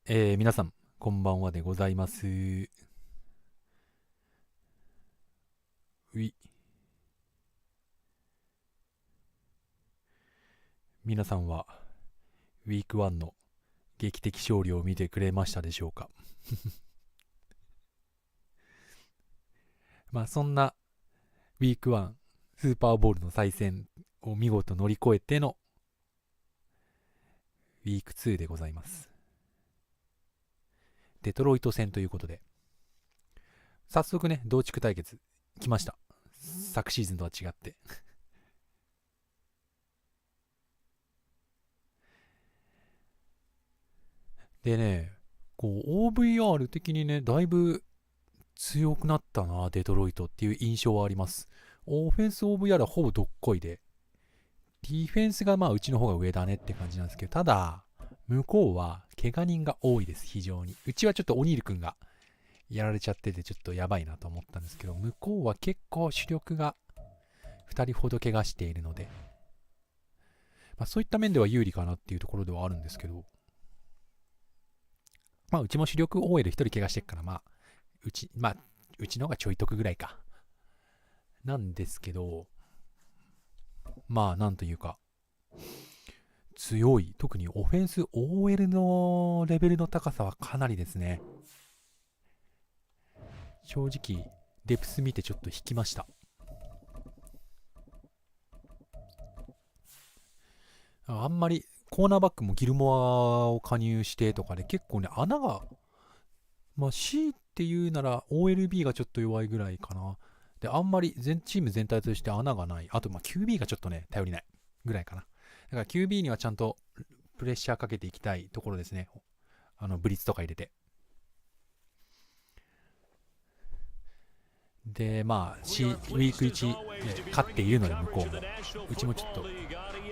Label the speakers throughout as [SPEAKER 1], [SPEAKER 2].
[SPEAKER 1] 皆さん、こんばんはでございます。皆さんは、ウィーク1の劇的勝利を見てくれましたでしょうか。そんな、ウィーク1、スーパーボウルの再戦を見事乗り越えての、ウィーク2でございます。デトロイト戦ということで、早速ね、同地区対決来ました。昨シーズンとは違って。でね、OVR 的にね、だいぶ強くなったな、デトロイトっていう印象はあります。オフェンス OVR はほぼどっこいで、ディフェンスがうちの方が上だねって感じなんですけど、ただ、向こうは怪我人が多いです、非常に。うちはちょっとオニール君がやられちゃってて、ちょっとやばいなと思ったんですけど、向こうは結構主力が2人ほど怪我しているので、そういった面では有利かなっていうところではあるんですけど、うちも主力 OL1 人怪我してっから、うちの方がちょい得ぐらいか。なんですけど、なんというか、強い。特にオフェンス OL のレベルの高さはかなりですね。正直、デプス見てちょっと引きました。あんまり、コーナーバックもギルモアを加入してとかで結構ね、穴が、C っていうなら OLB がちょっと弱いぐらいかな。で、あんまりチーム全体として穴がない。あと、QB がちょっとね、頼りないぐらいかな。だから QB にはちゃんとプレッシャーかけていきたいところですね。ブリッツとか入れて。で、ウィーク1で勝っているので、向こうも。うちもちょっと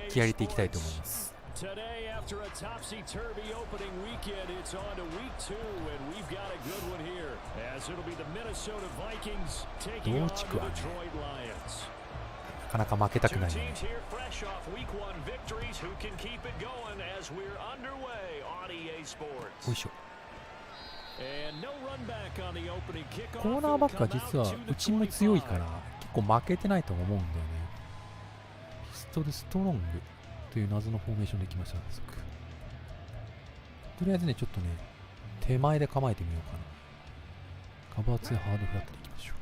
[SPEAKER 1] 気合い入れていきたいと思います。Today, after a topsy-turvy opening weekend, it's on to week 2, and we've got a good one here, as it'll be the Minnesota Vikings taking on the Detroit Lions. なかなか負けたくないね。よいしょ。コーナーバックは実はうちも強いから結構負けてないと思うんだよね。ピストルストロングという謎のフォーメーションできました。とりあえずね、ちょっとね、手前で構えてみようかな。カバー2ハードフラットでいきましょう。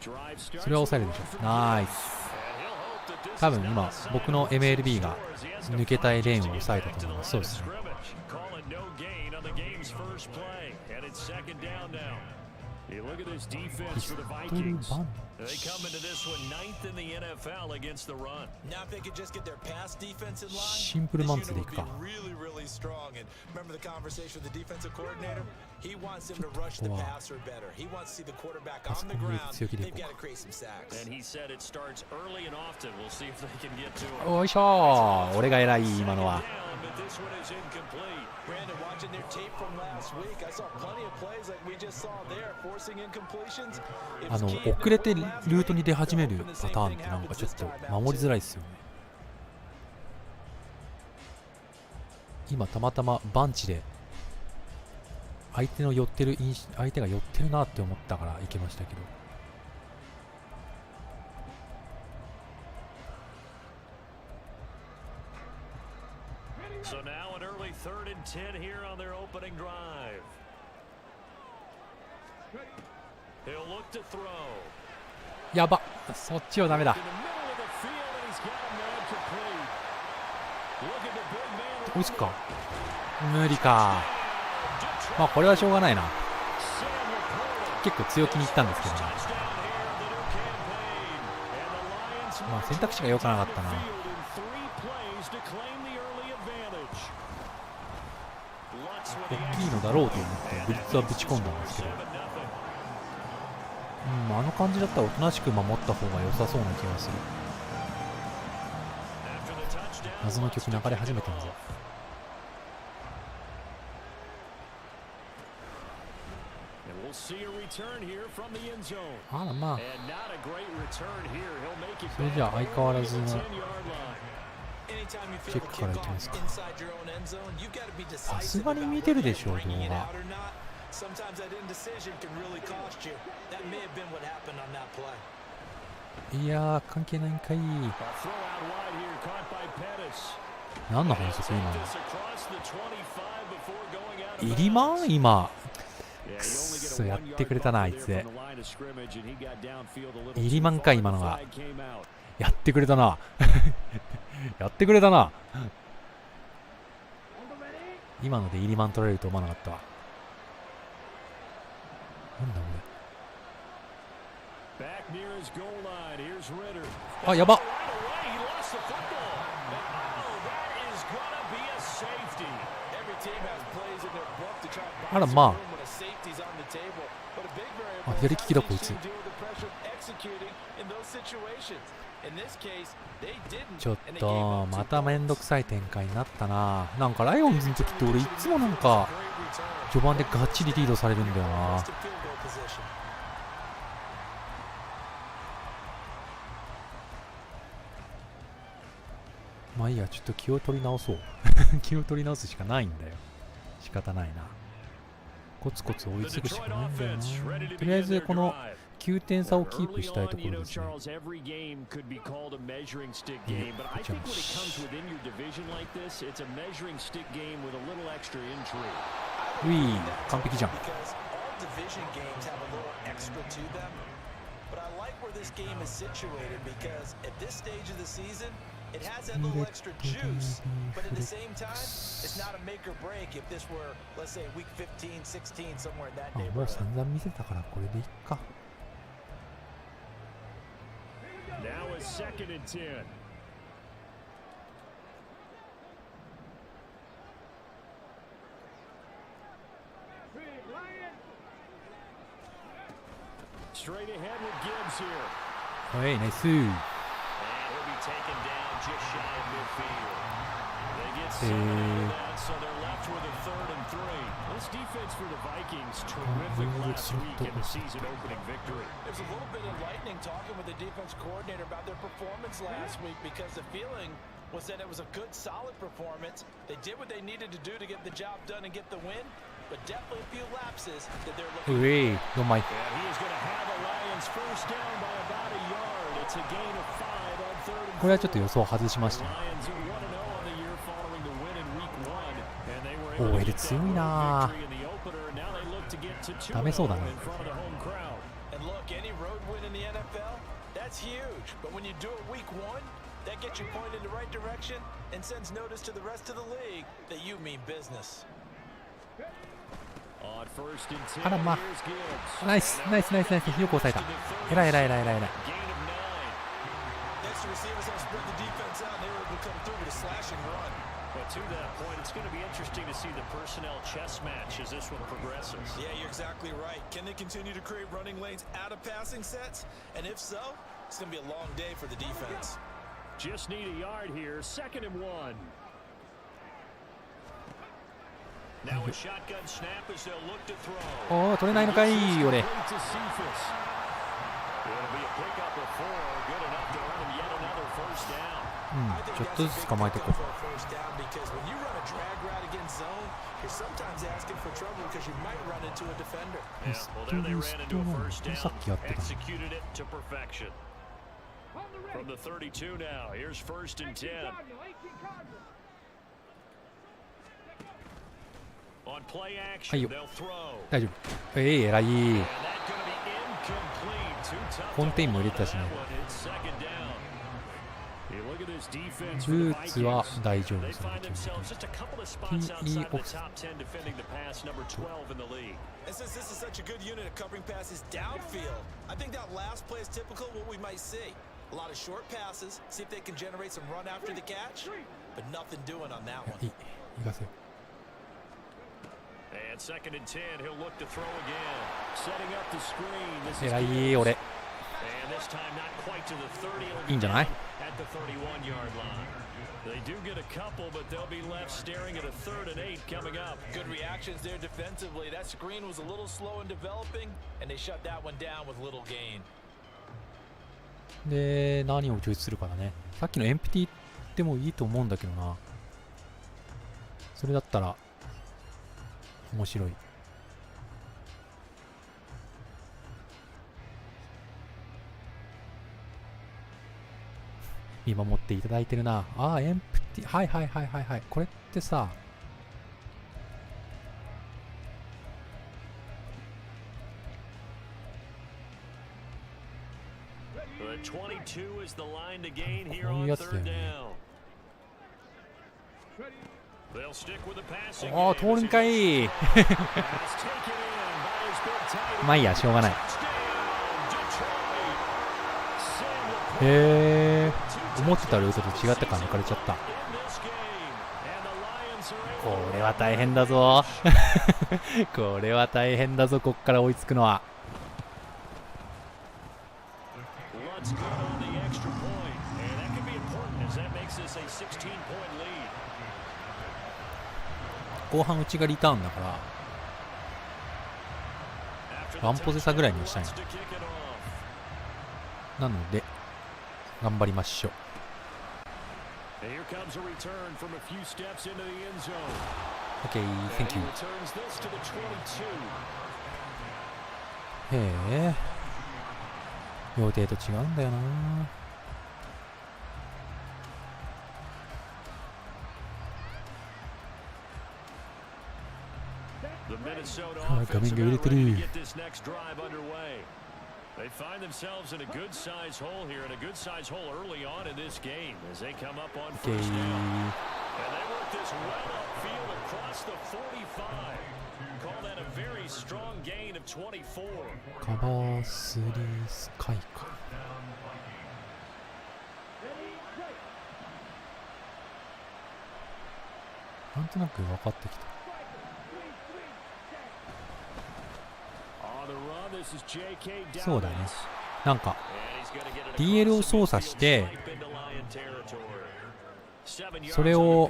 [SPEAKER 1] それは抑えるでしょ。ナイス。多分今、僕の MLB が抜けたいレーンを抑えたと思います。そうですね。ピストルバンシンプルマンツでいくか。ちょっとここはパスコン入れて強気でいこうか。おいしょー、俺が偉い今のは。遅れてルートに出始めるパターンってなんかちょっと守りづらいですよね。今たまたまバンチで相手が寄ってるなって思ったから行けましたけど、やば、そっちはダメだ。追いつくか。無理か。これはしょうがないな。結構強気にいったんですけどね。選択肢が良くなかったな。大きいのだろうと思ってブリッツはぶち込んだんですけど、あの感じだったらおとなしく守った方が良さそうな気がする。謎の曲流れ始めてるぞ。それじゃあ相変わらずのチェックからいきますか。さすがに見てるでしょ、動画。いやー、関係ないんかい。何の反則今の。イリマン今。くっそ、やってくれたな、あいつ。イリマンか、今のが。やってくれたな。やってくれたな。今のでイリマン取られると思わなかったわ。なんだこれ。あ、やば。あら、まあ。左利きだこいつ。ちょっとまためんどくさい展開になったな。なんかライオンズの時って俺いつもなんか序盤でがっちりリードされるんだよな。まあいいや、ちょっと気を取り直そう。気を取り直すしかないんだよ。仕方ないな。コツコツ追いつぐしかないんだよな。とりあえずこの9点差をキープしたいところですね。こちらもウィー、完璧じゃん。It has that little extra juice, but at the same time, it's not a make or break if this were, let's say, week 15, 16, somewhere in that neighborhood. もう散々見せたからこれでいいか。Now is second and 10. Straight ahead with Gibbs here. はい、ナイス。Taken down just shy of midfield. They get set on that, so they're left with a 3rd and 3. This defense for the Vikings, terrific last week in the season-opening victory. There's a little bit of lightning talking with the defense coordinator about their performance last week because the feeling was that it was a good, solid performance. They did what they needed to do to get the job done and get the win, but definitely a few lapses that they're looking for. And he is going to have a Lions first down by about a yard. It's a gain of 5. これはちょっと予想外しましたね。OL 強いな。ダメそうだな。あらまあ。ナイスナイスナイスナイス。よく抑えた。えらいえらいえらいえらいえらい。Receivers have split the defense out and they were able to come through with a slashing run. But to that point, it's going to be interesting to see the personnel chess match as this one progresses. Yeah, you're exactly right. Can they continue to create running lanes out of passing sets? And if so, it's going to be a long day for the defense. Just need a yard here. 2nd and 1. Now a shotgun snap as they'll look to throw. おー、取れないのかい、俺。ちょっとずつ捕まえていこう。さっきやってた。はいよ、大丈夫。偉い。コンテインも入れてたしね。ブーツは大丈夫ですね。PE オフ。いい、行かせよ。偉い、俺。いいんじゃない？ They do get a couple, but they'll be left staring at a 3rd and 8 coming up. Good reactions there defensively. That screen was a little slow in developing, and they shut that one down with little gain. で、何を抽出するかだね。さっきのエンプティっってもいいと思うんだけどな。それだったら面白い。見守っていただいてるな。ああ、エンプティ、はいはいはいはいはい。これってさ、こういうやつだよね。ああ、通るんかい。まあいいや、しょうがない。へえ、思ってたルートと違ったから抜かれちゃった。これは大変だぞ。これは大変だぞ、こっから追いつくのは。後半内がリターンだからワンポゼ差ぐらいにしたいなので頑張りましょう。OK、Thank you。へえ、予定と違うんだよな。画面が揺れてる。They find themselves in a good size hole here, and a good size hole early on in this game as they come up on first down. And they work this right upfield across the 45. Call that a very strong gain of 24. カバー3スカイか。なんとなく分かってきた。そうだね。なんか DL を操作してそれを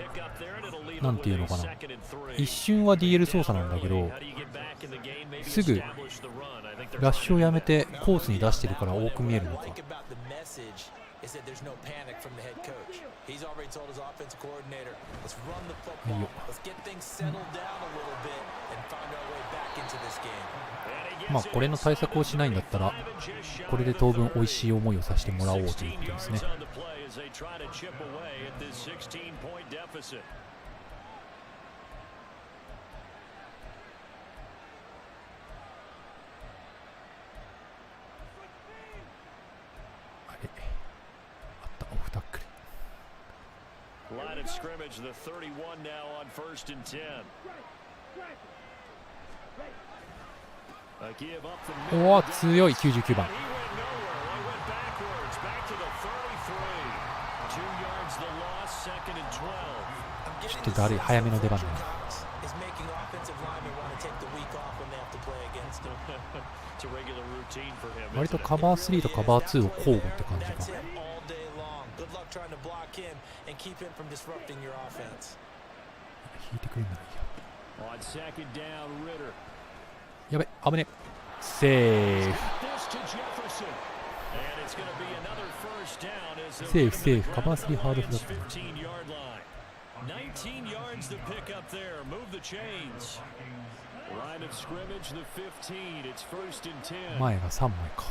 [SPEAKER 1] なんていうのかな、一瞬は DL 操作なんだけどすぐラッシュをやめてコースに出してるから多く見えるのか。まあこれの対策をしないんだったらこれで当分美味しい思いをさせてもらおうということですね。あれあった、オフタックル。おお、強い。99番。ちょっとだるい。早めの出番だね。割とカバー3とカバー2を交互って感じか。引いてくれんならいいや。やべ、危ね。セーフ。セーフセーフ。カバー3ハードフだったな。前が3枚か。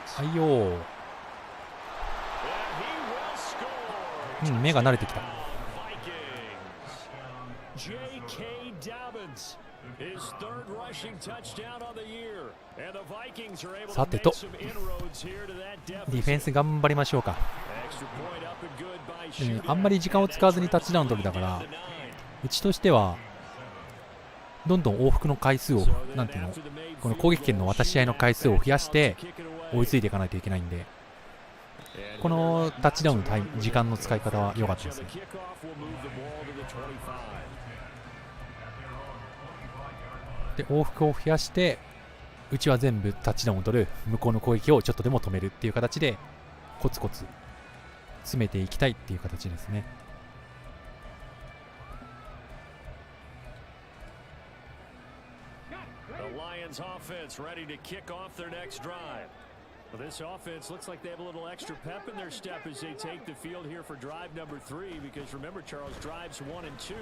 [SPEAKER 1] はいよー。うん、目が慣れてきた。さてと、ディフェンス頑張りましょうか。あんまり時間を使わずにタッチダウン取りだから、うちとしてはどんどん往復の回数を、なんていうの、この攻撃権の渡し合いの回数を増やして追いついていかないといけないんで、このタッチダウンの時間の使い方は良かったですね。で、往復を増やしてうちは全部タッチダウンを取る、向こうの攻撃をちょっとでも止めるっていう形でコツコツ詰めていきたいっていう形ですね。
[SPEAKER 2] The Lions offense ready to kick off their next drive. Well, this offense looks like they have a little extra pep in their step as they take the field here for drive number 3. Because remember, Charles, drives 1 and 2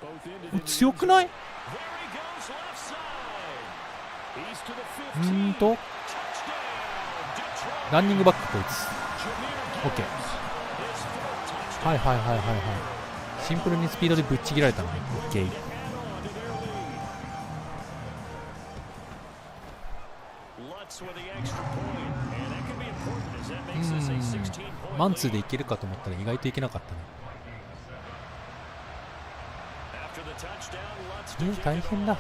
[SPEAKER 2] both ended in the
[SPEAKER 1] 強くない？
[SPEAKER 2] There he goes left side. He's to the 15.
[SPEAKER 1] ランニングバックこいつ。OK。はいはいはいはいはい。シンプルにスピードでぶっちぎられたのね。OK。マンツーでいけるかと思ったら意外といけなかったね。大変だ。よ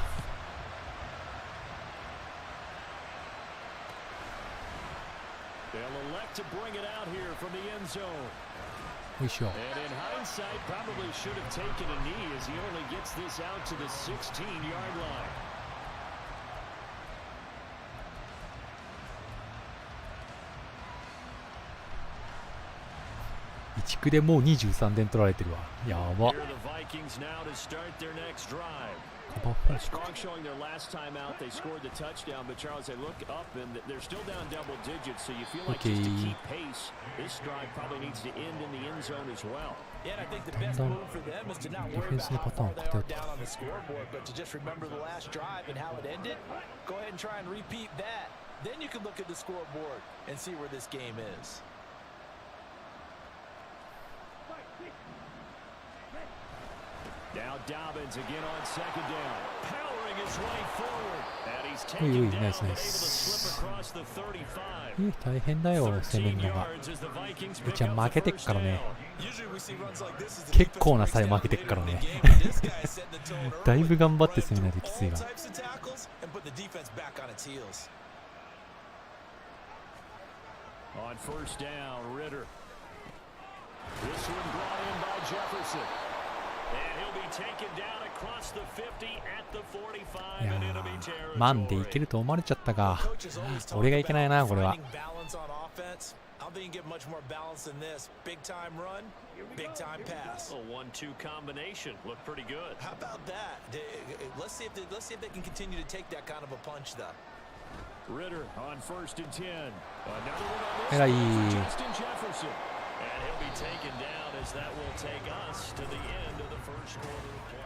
[SPEAKER 1] いしょ。1区でもう23点取られてるわ。やば。カバーフラッシュか。OK。だんだんディフェンスのパターン偏ってきた。
[SPEAKER 2] Now Dobbins again on second down, powering his way forward, and he's taken down, able to slip across the 35.
[SPEAKER 1] 大変だよ、攻めるのが。うちは負けてっからね。結構な差で負けてっからね。だいぶ頑張って攻めないときついわ。
[SPEAKER 2] On first down, Ritter. This one brought in by Jefferson.And he'll be taken down across the 50 at the 45 and enemy territory.
[SPEAKER 1] マンでいけると思われちゃったが、俺がいけないなこれは。
[SPEAKER 3] I don't think you get much more balance than this. Big time run, big time pass.
[SPEAKER 2] A 1-2 combination looked pretty good.
[SPEAKER 3] How about that? Let's see if they can continue to take that kind of a punch, though.
[SPEAKER 2] Ritter on first and 10. Another one on this for Justin Jefferson.And he'll be taken down as that will take us to the end of the first quarter of play.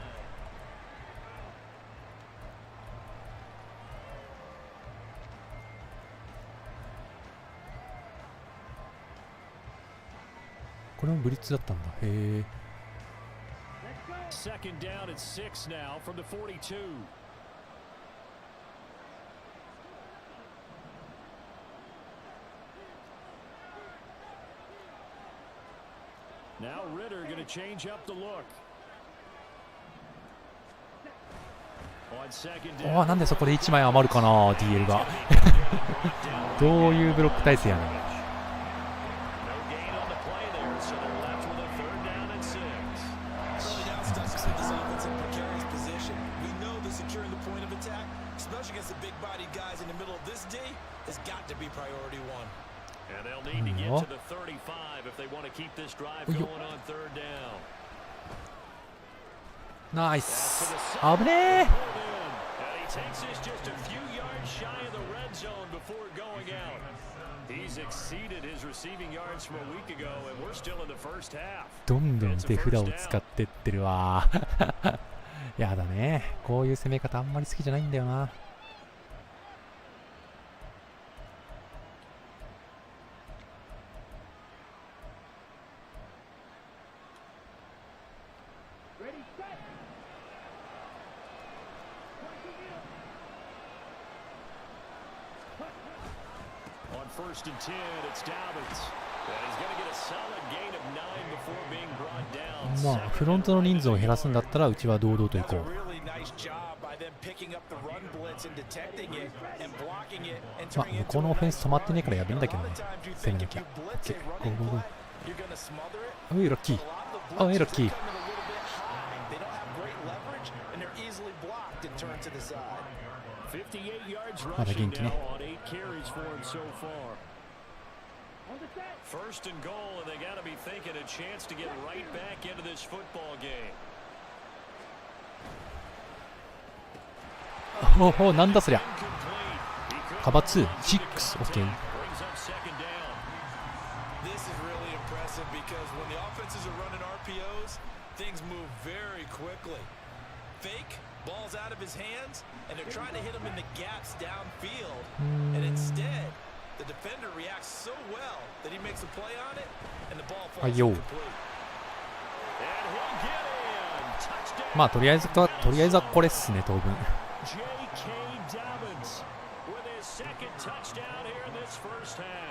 [SPEAKER 1] これもブリッツだったんだ。へえ。
[SPEAKER 2] Second down and 6 now from the 42. Now Ritter going to change up the look. On second down.
[SPEAKER 1] あ、なんでそこで1枚余るかな DL が。どういうブロック体制やねん。
[SPEAKER 2] And they'll need to get to the 35 if they want to keep this drive going on third down.
[SPEAKER 1] ナイス。危ねえ。
[SPEAKER 2] And he takes this just a few yards shy of the red zone before going out. He's exceeded his receiving yards from a week ago, and we're still in the first half.
[SPEAKER 1] どんどん手札を使ってってるわ。やだね。こういう攻め方あんまり好きじゃないんだよな。
[SPEAKER 2] First and 10, it's Dobbins. And he's going to get a solid gain of 9 before being brought down.
[SPEAKER 1] まあフロントの人数を減らすんだったらうちは堂々と行こう。まあ向こうのオフェンス止まってねえからやるんだけどね。攻めなきゃ。OK。ゴーゴーゴー。おいラッキー。おいラッキー。まだ元気ね。
[SPEAKER 2] First and goal, and they got to be thinking a chance to get right back into this football game.
[SPEAKER 1] おなんだそりゃ。カバー2、6、OK。はいよ。まあとりあえずはこれっすね当分。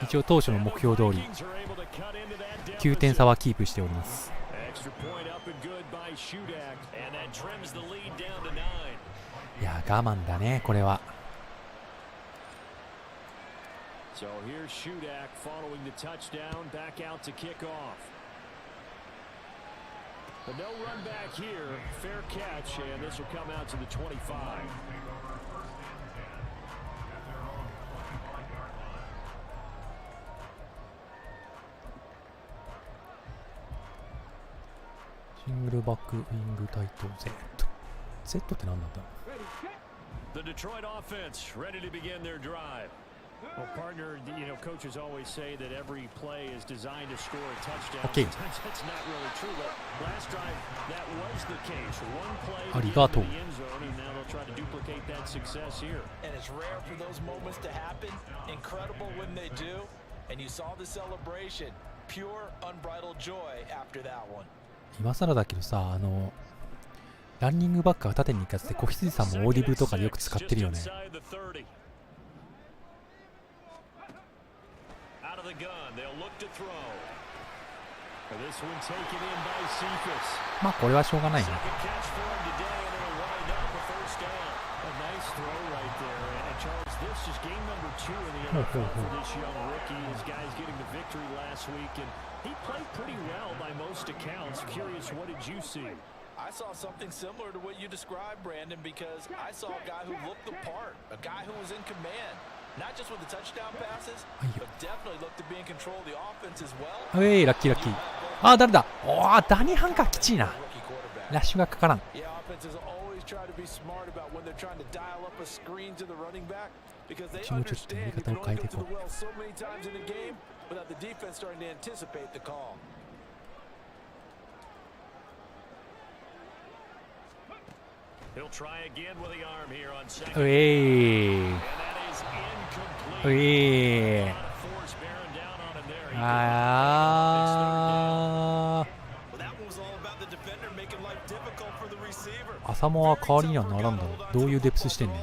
[SPEAKER 1] 一応当初の目標通り9点差はキープしております。いや我慢だねこれは。
[SPEAKER 2] So here's Shudak following the touchdown, back out to kick off. But no run back here, fair catch, and this will come out to the 25.
[SPEAKER 1] シングルバックウィングタイト Z って何なんだ。
[SPEAKER 2] The Detroit offense ready to begin their drive. Well, partner, you know, coaches always say that every play is designed to score a touchdown.
[SPEAKER 1] Okay.
[SPEAKER 2] That's not really true, but last drive that was the case. One play
[SPEAKER 1] in
[SPEAKER 2] the end zone, and now they'll try to duplicate that success here.
[SPEAKER 3] And it's rare for those moments to happen. Incredible when they do. And you saw the celebration. Pure, unbridled joy after that one.
[SPEAKER 1] 今更だけどさ、ランニングバックが縦に行かせて小羊さんもオーディブルとかでよく使ってるよね。まあこれはしょうがないね。ほうほうほう。
[SPEAKER 3] I saw something similar to what you described, Brandon, because I saw a guy who looked the part, a guy who was in command, not just with the touchdown passes, but definitely looked to be in control of the offense as well.
[SPEAKER 1] ラッキーラッキー。あ、誰だ。おお、ダニハンカーきちいな。ラッシュがかからん。一応ちょっとやり方を変えていこう。
[SPEAKER 2] He'll try again with the arm here on second.
[SPEAKER 1] アサモは代わりにはならんだろう。どういうデプスしてんねん。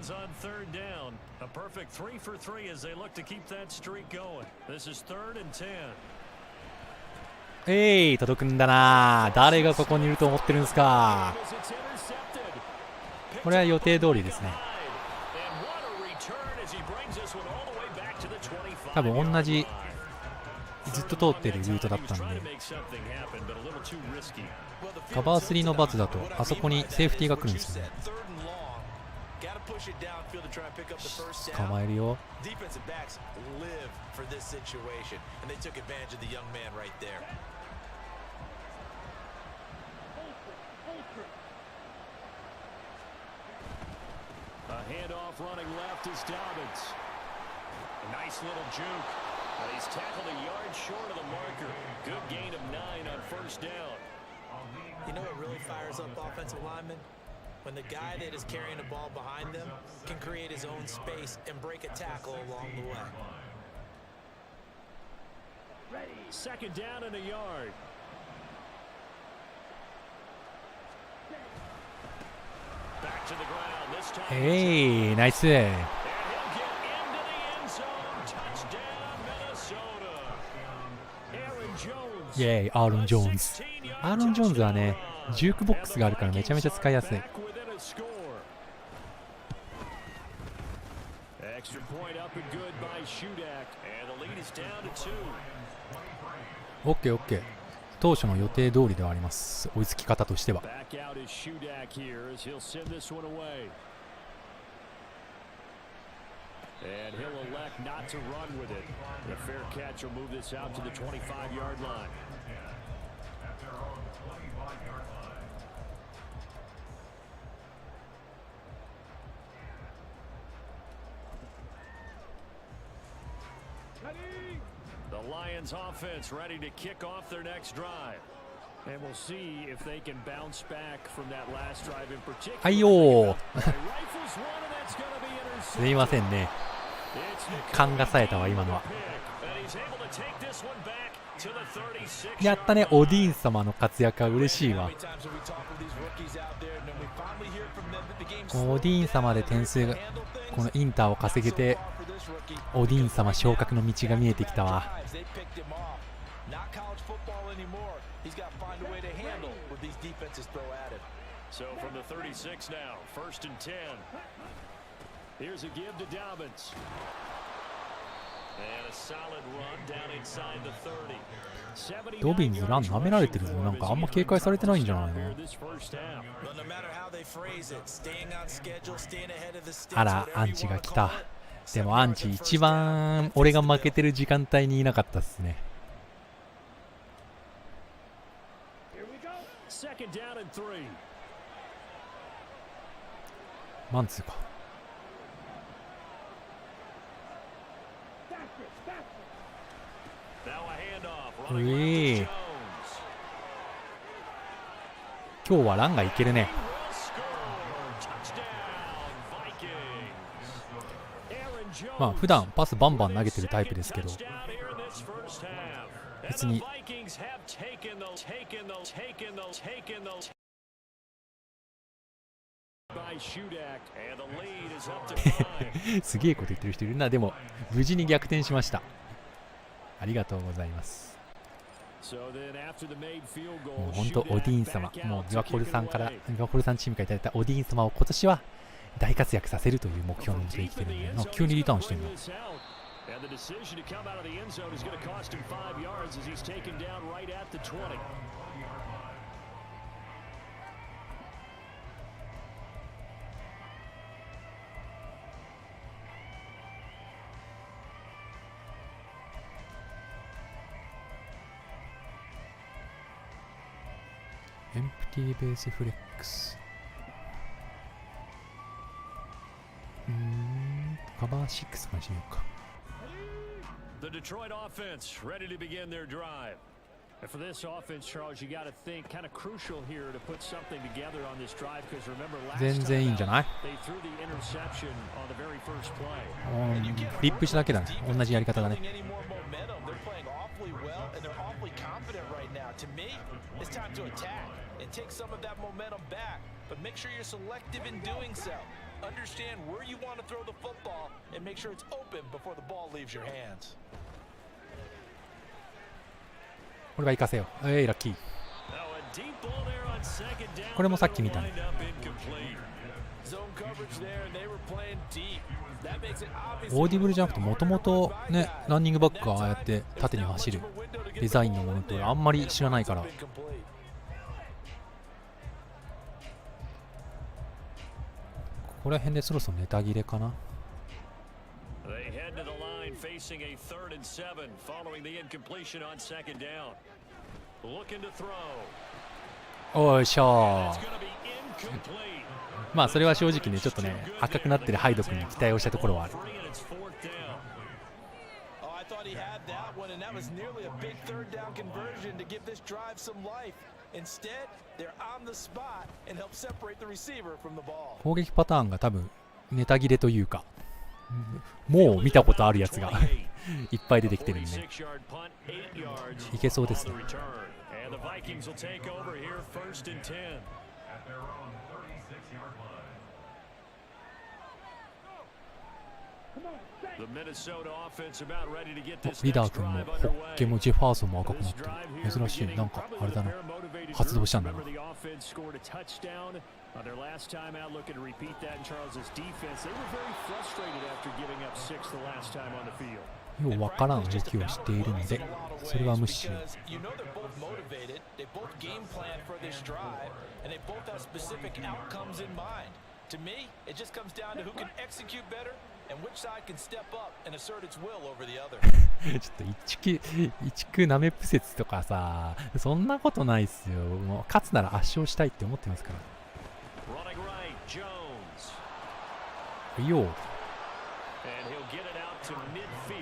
[SPEAKER 2] On third down, a perfect 3 for 3 as they look to keep that streak going. This is 3rd and 10.
[SPEAKER 1] 届くんだな。誰がここにいると思ってるんですか。これは予定通りですね。多分同じずっと通ってるルートだったんで、カバー3のバツだとあそこにセーフティーが来るんですよね。構えるよ。
[SPEAKER 2] Handoff running left is Dobbins. A nice little juke. He's tackled a yard short of the marker. Good gain of 9 on first down.
[SPEAKER 3] You know what really fires up offensive linemen? When the guy that is carrying the ball behind them can create his own space and break a tackle along the way.
[SPEAKER 2] Second down and a yard. Back to the ground this time.
[SPEAKER 1] ナイス。
[SPEAKER 2] And he'll get into the end zone. Touchdown, Minnesota. Aaron Jones.
[SPEAKER 1] イエーイ、アーロン・ジョーンズ。アーロン・ジョーンズはね、ジュークボックスがあるからめちゃめちゃ使いやすい。オッケーオッケー。当初の予定通りではあります。追いつき方としては。
[SPEAKER 2] And he'll elect not to run with it. The fair catch will move this out to the 25-yard line. The Lions offense ready to kick off their next drive. And we'll see if they can bounce back from that last drive in particular.
[SPEAKER 1] はいよすいませんね。勘が冴えたわ今のは。やったね、オディーン様の活躍は嬉しいわ。オディーン様で点数がこのインターを稼げて、オディーン様昇格の道が見えてきたわ。
[SPEAKER 2] So from the 36 now, 1st and 10. Here's a give to Dobbins. And a solid run down inside the 30.
[SPEAKER 1] ドビンズラン舐められてるぞ。なんかあんま警戒されてないんじゃないの？あら、アンチが来た。でもアンチ一番俺が負けてる時間帯にいなかったっすね。マンツーか。今日はランがいけるね。まあ普段パスバンバン投げてるタイプですけど、別にすげえこと言ってる人いるな。でも無事に逆転しました。ありがとうございます。もう本当オディーン様、もうビワコルさんチームからいただいたオディーン様を今年は大活躍させるという目標のもとで生きてるんで、なんか急にリターンしてるの。エンプティーベースフレックス。カバー6かにしようか。
[SPEAKER 2] The Detroit offense ready to begin their drive. And for this offense, Charles, you got to think kind of crucial here to put something together on this drive because remember last time they threw the interception on the very first play.
[SPEAKER 1] フリップしなきゃだね。同じやり方だね。
[SPEAKER 3] It's time to attack and take some of that momentum back, but make sure you're selective in doing so. Understand where you want to throw the football and make sure it's open before the ball leaves your hands.
[SPEAKER 1] これは行かせよう。ラッキー。これもさっき見たね。オーディブルじゃなくてもともとね、ランニングバックがああやって縦に走るデザインのものってあんまり知らないから。ここら辺でそろそろネタ切れかな。おいしょー。まあそれは正直ね、ちょっとね赤くなってるハイド君に期待をしたところはある。攻撃パターンが多分ネタ切れというか、もう見たことあるやつがいっぱい出てきてるんで、いけそうですね。リーダー君もホッケもジェファーソンも赤くなってる。珍しい。なんかあれだな、発動したんだな。ようわからん動きをしているので、それは無視。
[SPEAKER 3] To me, it just comes down to who can execute better
[SPEAKER 1] ちょっと一区ナメプ説とかさ、そんなことないっすよ。もう勝つなら圧勝したいって思ってますから。いいよ。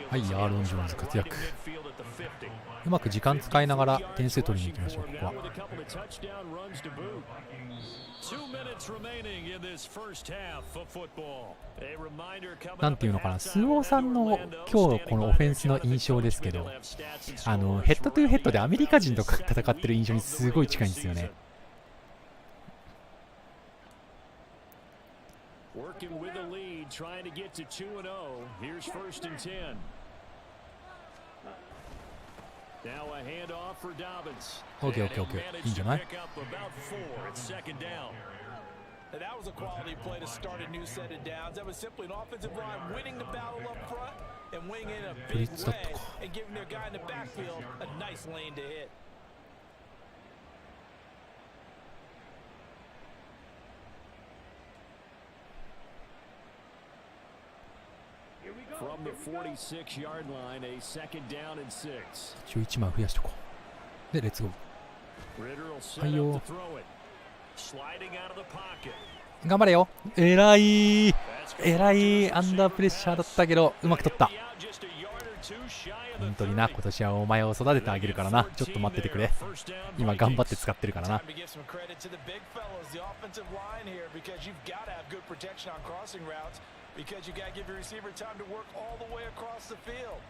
[SPEAKER 1] はい、アーロン・ジョーンズ活躍。うまく時間使いながら点数取りに行きましょう。ここはなんていうのかな、スーオーさんの今日このオフェンスの印象ですけど、ヘッドトゥーヘッドでアメリカ人とか戦ってる印象にすごい近いんですよね。
[SPEAKER 2] Working with the lead, trying to get to 2-0. Here's 1st and 10. Now a handoff for Dobbins.
[SPEAKER 1] Okay. いいんじゃない？
[SPEAKER 3] That was a quality play to start a new set of downs. That was simply an offensive line winning the battle up front and winning in a big way and giving their guy in the backfield a nice lane to hit.
[SPEAKER 2] From the 46-yard line, a 2nd down and 6.
[SPEAKER 1] 11枚増やしとこう。で、レッツゴー。はいよ。頑張れよ。えらいアンダープレッシャーだったけどうまく取った。本当にな、今年はお前を育ててあげるからな。ちょっと待っててくれ。今頑張って使ってるからな。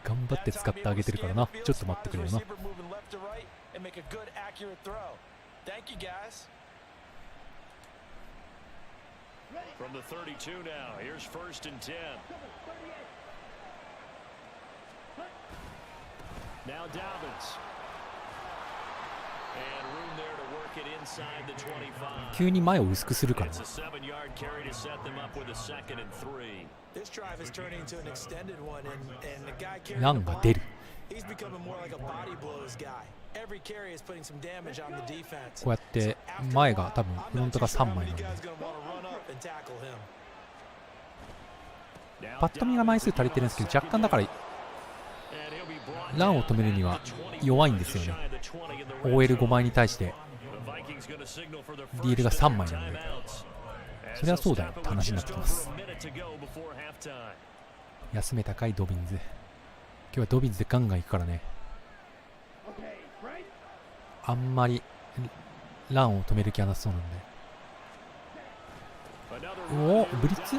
[SPEAKER 1] 頑張って使ってあげてるからな。ちょっと待ってくれよな。
[SPEAKER 2] From the 32 now, here's 1st and 10. Now Dobbins. And room there to work it inside the 25.
[SPEAKER 1] 急に前を薄くするからな。
[SPEAKER 2] It's a 7-yard carry to set them up with a 2nd and 3.
[SPEAKER 3] This drive is turning into an extended one and the guy carrying
[SPEAKER 1] ランが出る。
[SPEAKER 3] He's becoming more like a body blows guy. Every carry is putting some damage on the defense.
[SPEAKER 1] こうやって前が多分フロントが3枚なんで、パッと見が枚数足りてるんですけど、若干だからランを止めるには弱いんですよね。 OL5 枚に対してディールが3枚なので、それはそうだよって話になってきます。休めたかいドビンズ。今日はドビンズでガンガンいくからね。あんまりランを止める気はなさそうなんで。おお、ブリッツ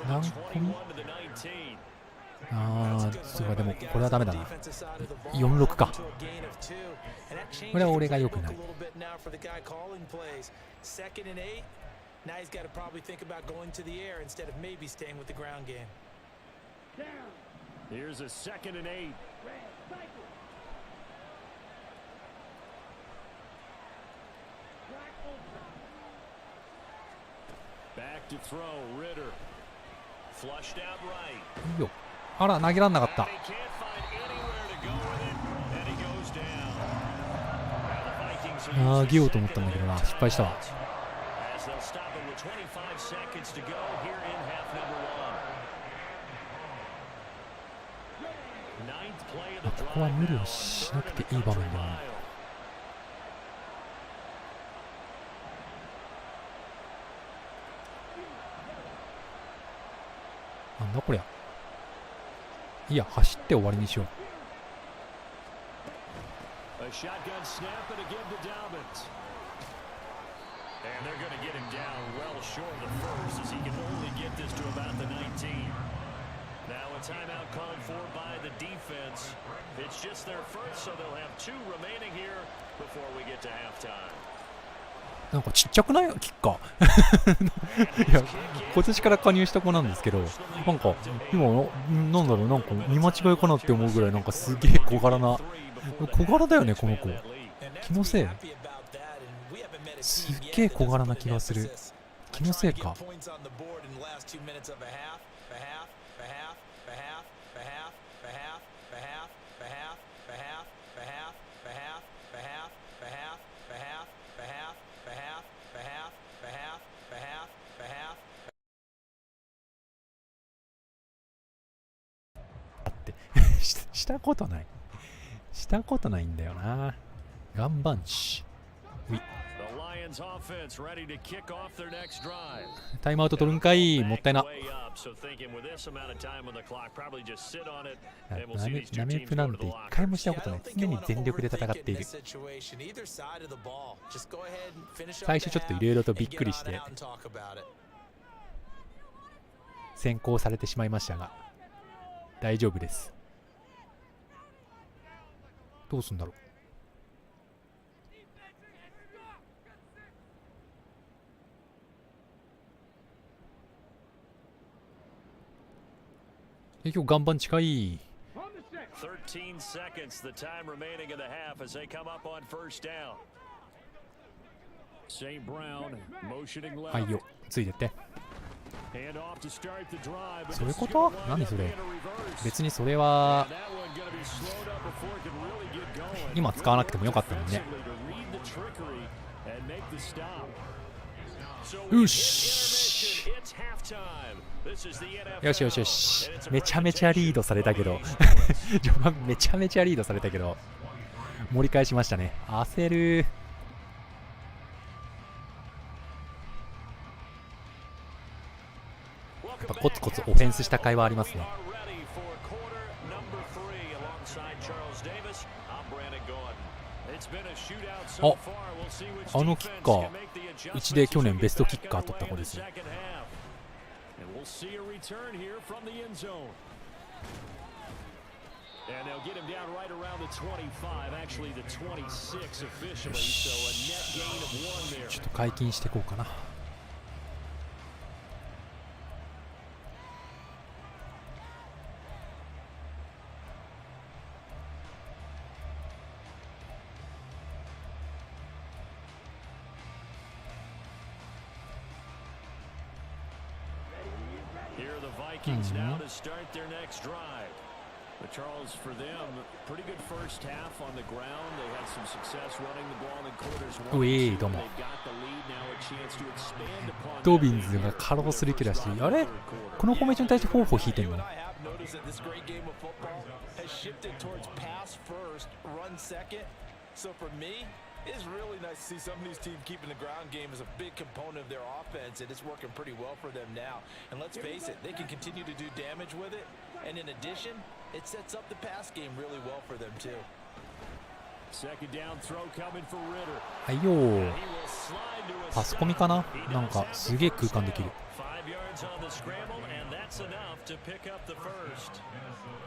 [SPEAKER 1] 何個目？そうか、でもこれはダメだな。46か。これは俺が良くない。
[SPEAKER 2] Here's a 2nd and 8. Back to throw, Ritter. Flushed out right.
[SPEAKER 1] いいよ。あら、投げらんなかった。投げようと思ったんだけどな、失敗したわ。ここは無理をしなくていい場面だな。なんだこりゃ。いや、走って終わりにしよう。なんかちっちゃくないキッカーいや、今年から加入した子なんですけど、なんか今なんだろう、なんか見間違いかなって思うぐらい、なんかすげえ小柄だよねこの子。気のせい？すっげえ小柄な気がする。気のせいか。したことない。したことないんだよな。ガンバンチ。タイムアウト取るんかい。もったいな。ナメプなんて一回もしたことない。常に全力で戦っている。最初ちょっといろいろとびっくりして先行されてしまいましたが大丈夫です。どうすんだろう。今日岩盤近い。はいよ、ついてって。そういうこと？何それ。別にそれは今使わなくてもよかったのにね。よしよしよしよし。めちゃめちゃリードされたけど序盤めちゃめちゃリードされたけど盛り返しましたね。焦る。やっぱコツコツオフェンスした会話ありますね。あのキッカー、うちで去年ベストキッカー取った子ですよ。ちょっと解禁していこうかな。うえどうも。ドビンズが過労する気だし、あれこのフォーメーションに対してフォーフォー引いてんの。
[SPEAKER 3] It's really nice to see some of these teams keeping the ground game as a big component of their offense, and it's working pretty well for them now. And let's face it, they can continue to do damage with it. And in addition, it sets up the pass game really well for them too.
[SPEAKER 2] Second down throw coming for Ritter.
[SPEAKER 1] はいよ。パスコミかな。なんかすげえ空間できる。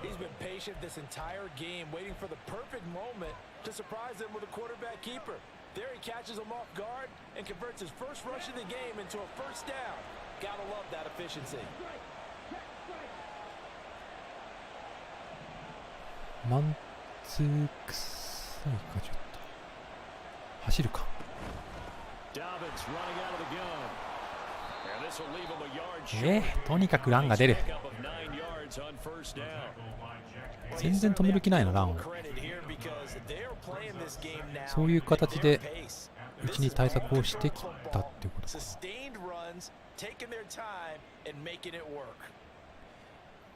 [SPEAKER 3] He's been patient this entire game, waiting for the perfect moment to surprise them with a quarterback keeper. There he catches him off guard and converts his first rush of the game into a first down. Gotta love that efficiency.
[SPEAKER 1] マンツーくさいか。ちょっと走るか。とにかくランが出る。全然止める気ないのランを。そういう形でうちに対策をしてきたっていうことか。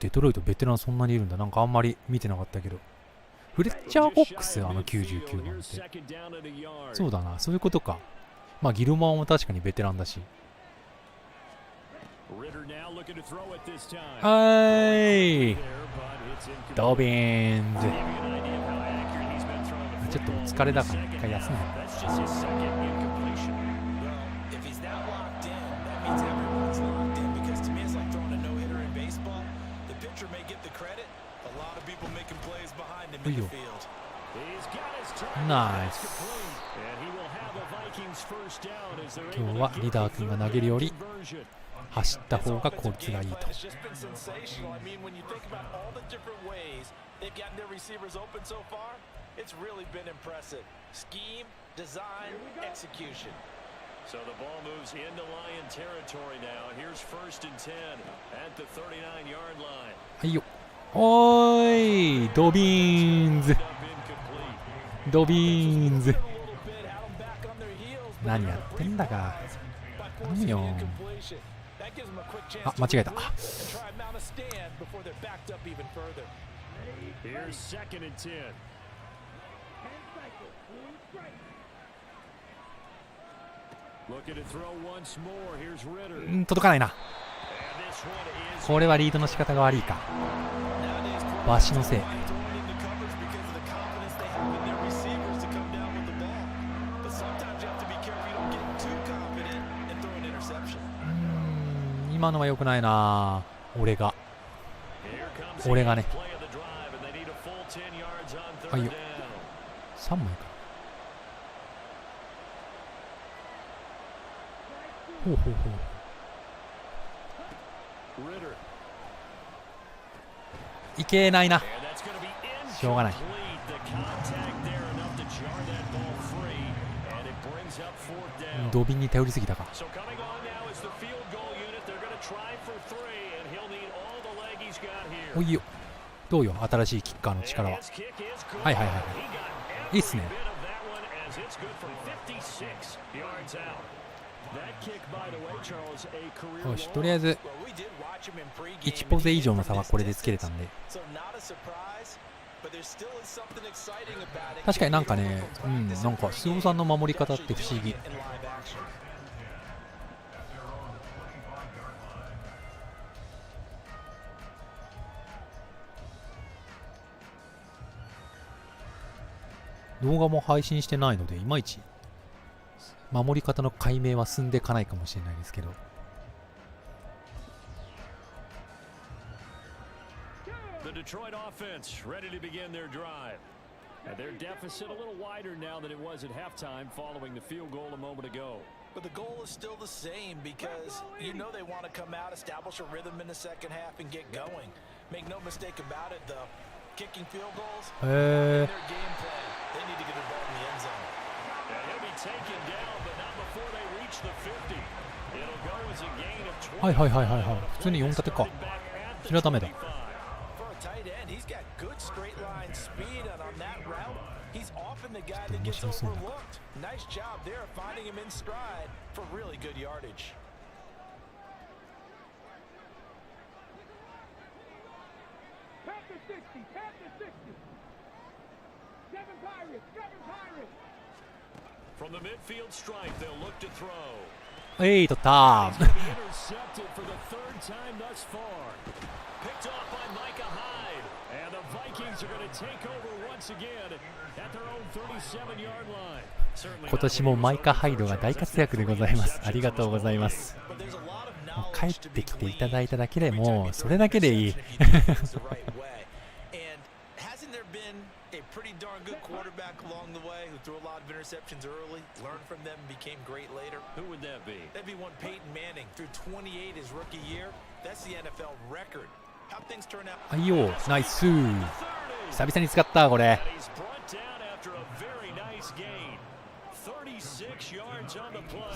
[SPEAKER 1] デトロイトベテランそんなにいるんだ。なんかあんまり見てなかったけど。フレッチャー・コックス99なんて。そうだな、そういうことか。まあギルマーも確かにベテランだし。はい、ドビーンズ。ちょっとお疲れだから一回休んで。いいよ。ナイス。今日はリーダー君が投げるより走った方が効率がいいと。
[SPEAKER 2] So the ball moves into Lion territory now. Here's first and 10 at the 39-yard line.
[SPEAKER 1] はいよ。おーい、ドビーンズ。ドビーンズ。何やってんだか。頼むよ。あ、間違えた。
[SPEAKER 2] Here's second and 10.
[SPEAKER 1] 届かないな。これはリードの仕方が悪いか。バシのせい。今のは良くないな。俺がね。あ、いいよ。3枚か。ほう。いけないな。しょうがない。ドビンに頼りすぎたか。おいよ。どうよ、新しいキッカーの力は。はい。いいっすね。よし、とりあえず1ポゼ以上の差はこれでつけれたんで。確かになんかね、なんかスオさんの守り方って不思議。動画も配信してないのでいまいち守り方の解明は進んでいかないかもしれないですけど。
[SPEAKER 2] The Detroit offense ready to begin their drive. Their deficit a little wider now than it was at halftime following the field goal a moment ago.
[SPEAKER 3] But the goal is still the same because you know they want to come out, establish a rhythm in the second half and get going. Make no mistake about it, though. Kicking field goals, their game plan. They need to get the ball in the end zone.
[SPEAKER 2] And he'll be taken down, but not before they reach the 50. It'll go as a gain of 20.
[SPEAKER 1] 普通に4立てか。それはダメだ。
[SPEAKER 3] For a tight end, he's got good straight line speed, and on that route, he's often the guy that gets overlooked. Nice job there finding him in stride for really good yardage.
[SPEAKER 2] From the midfield stripe, they'll look to throw.
[SPEAKER 1] 取った。
[SPEAKER 2] Intercepted for the third time thus far. Picked off by Micah Hyde, and the Vikings are going to take over once again at their own 37-yard line.
[SPEAKER 1] 今年もマイカ・ハイドが大活躍でございます。ありがとうございます。もう帰ってきていただいただけでもうそれだけでいい。
[SPEAKER 3] Pretty darn good quarterback along the way who threw a lot of interceptions early, learned from them, and became great later.
[SPEAKER 2] Who would that be?
[SPEAKER 3] That'd be one Peyton Manning, threw 28 his rookie year. That's the NFL record. How things turn out.
[SPEAKER 1] はいよ、ナイス。久々に使ったこれ。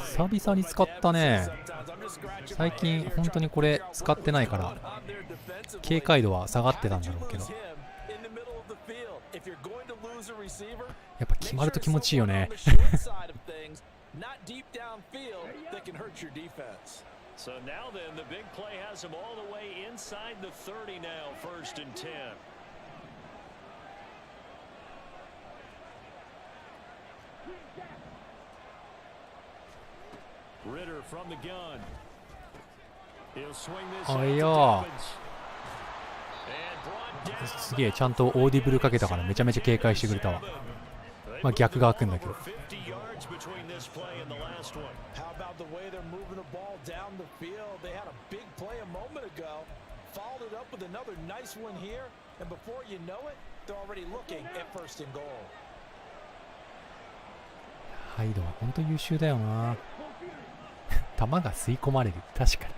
[SPEAKER 1] 久々に使ったね。最近本当にこれ使ってないから警戒度は下がってたんだろうけど。やっぱ決まると気持ちいいよね。
[SPEAKER 2] So now then, the big play has him all the way inside the 30 now, 1st and 10. Ritter from the gun. He'll swing this out to Dobbins.
[SPEAKER 1] すげえちゃんとオーディブルかけたからめちゃめちゃ警戒してくれたわ。まあ逆が開くんだけど。ハイドは本当優秀だよな。球が吸い込まれる。確かに。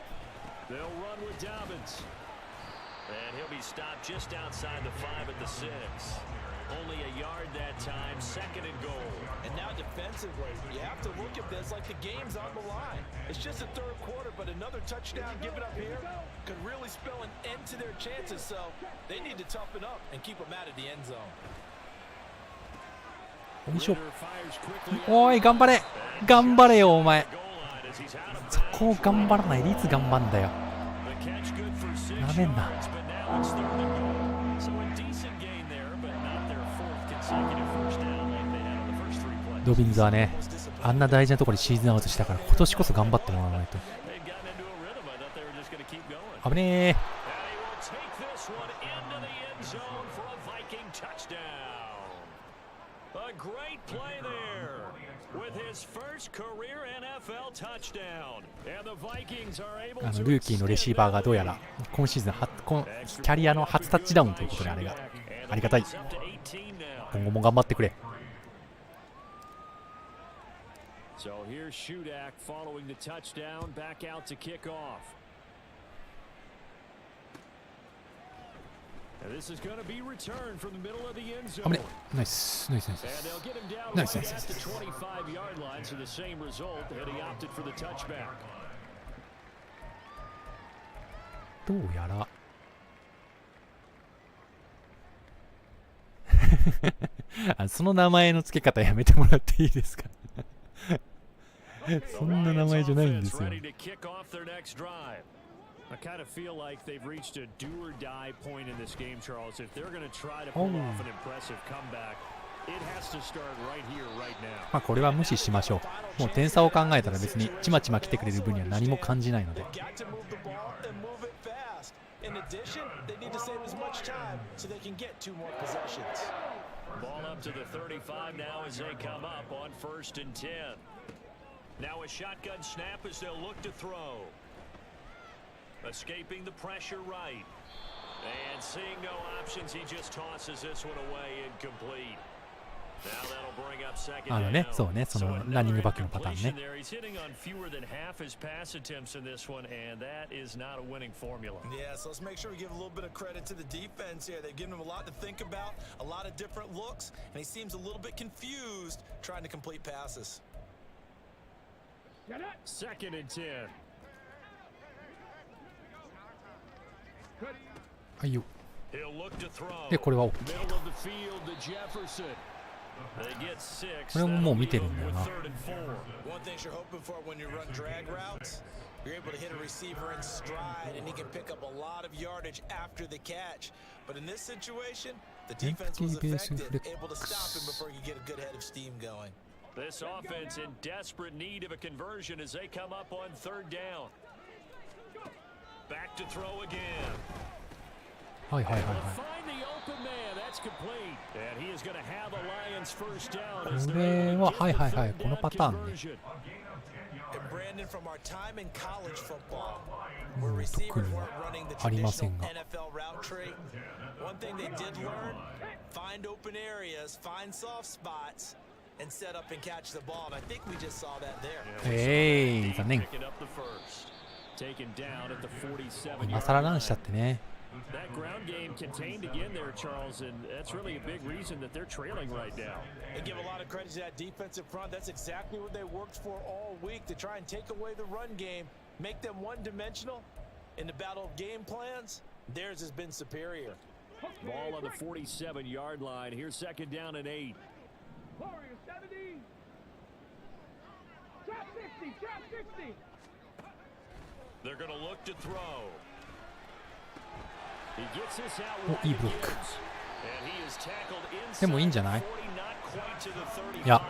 [SPEAKER 2] And he'll be stopped just outside the 5 at the 6. Only a yard that time, 2nd and goal.
[SPEAKER 3] And now defensively, you have to look at this like the game's on the line. It's just the 3rd quarter, but another touchdown given up here could really spell an end to their chances. So they need to toughen up and keep them out of the end zone.
[SPEAKER 1] おい頑張れ頑張れよお前。そこを頑張らないでいつ頑張んだよ。なめんな。ドビンズはね、あんな大事なところにシーズンアウトしたから今年こそ頑張ってもらわないと。危ねえ。ルーキーのレシーバーがどうやら今シーズンキャリアの初タッチダウンということで、あれがありがたい。今後も頑張ってくれ。
[SPEAKER 2] So here's Shudak following the touchdown, back out to kick off. And this is going to be returned from the middle of the end zone.
[SPEAKER 1] ナイスナイスナイス
[SPEAKER 2] And they'll get him down
[SPEAKER 1] ナイス
[SPEAKER 2] right
[SPEAKER 1] ナイス
[SPEAKER 2] at the 25-yard line, so the same result, and he opted for the touchback.
[SPEAKER 1] どうやらその名前の付け方やめてもらっていいですか？そんな名前じゃないんですよ。
[SPEAKER 2] I kind of feel like they've reached a do or die point in this game, Charles. If they're going to try to pull off an impressive comeback, it has to start right here, right now.
[SPEAKER 1] まあこれは無視しましょう。もう点差を考えたら別にちまちま来てくれる分には何も感じないので。
[SPEAKER 3] In addition, they need to save as much time so they can get 2 more possessions.
[SPEAKER 2] Ball up to the 35 now as they come up on 1st and 10. Now a shotgun snap as they'll look to throw. Escaping the pressure right. And seeing no options, he just tosses this one away incomplete. Now that'll bring up 2nd down.
[SPEAKER 1] そうね、そのランニングバックのパターンね。
[SPEAKER 2] He's hitting on fewer than half his pass attempts in this one, and that is not a winning formula.
[SPEAKER 3] Yeah, so let's make sure we give a little bit of credit to the defense here. They've given him a lot to think about, a lot of different looks, and he seems a little bit confused trying to complete passes.
[SPEAKER 2] 2nd and 10.
[SPEAKER 1] はいよ。
[SPEAKER 2] He'll look to throw.
[SPEAKER 1] でこれは OK と。
[SPEAKER 2] Middle of the field to Jefferson. They get 6.
[SPEAKER 1] これももう見てるんだよな。
[SPEAKER 3] One thing you're hoping for when you run drag routes, you're able to hit a receiver in stride, and he can pick up a lot of yardage after the catch. But in this situation, the defense was effective, able to stop him before he could get a good head of steam going.
[SPEAKER 2] This offense in desperate need of a conversion as they come up on 3rd down. Back to throw again.
[SPEAKER 1] はいはいはいはい。
[SPEAKER 2] Find the open man. That's complete. And he is going to have a Lions first down.
[SPEAKER 1] これははいはいはい、このパターンね。
[SPEAKER 3] And Brandon, from our time in college football, where receivers weren't running the traditional NFL route tree, one thing they did learn: find open areas, find soft spots, and set up and catch the ball. And I think we just saw that there.
[SPEAKER 1] 残念。
[SPEAKER 2] Taken down at the 47.
[SPEAKER 1] 今更ランしたってね。
[SPEAKER 2] That ground game contained again there, Charles, and that's really a big reason that they're trailing right now.
[SPEAKER 3] They give a lot of credit to that defensive front. That's exactly what they worked for all week, to try and take away the run game, make them one-dimensional. In the battle of game plans, theirs has been superior.
[SPEAKER 2] Ball on the 47-yard line. Here's 2nd down and 8.
[SPEAKER 4] Warriors 70. Trap 60, trap 60.
[SPEAKER 2] They're going to look to throw. He gets this out
[SPEAKER 1] お、いいブロック。
[SPEAKER 2] and he is tackled inside
[SPEAKER 1] でもいいんじゃない？
[SPEAKER 2] 40, not quite to the 35.
[SPEAKER 1] いや、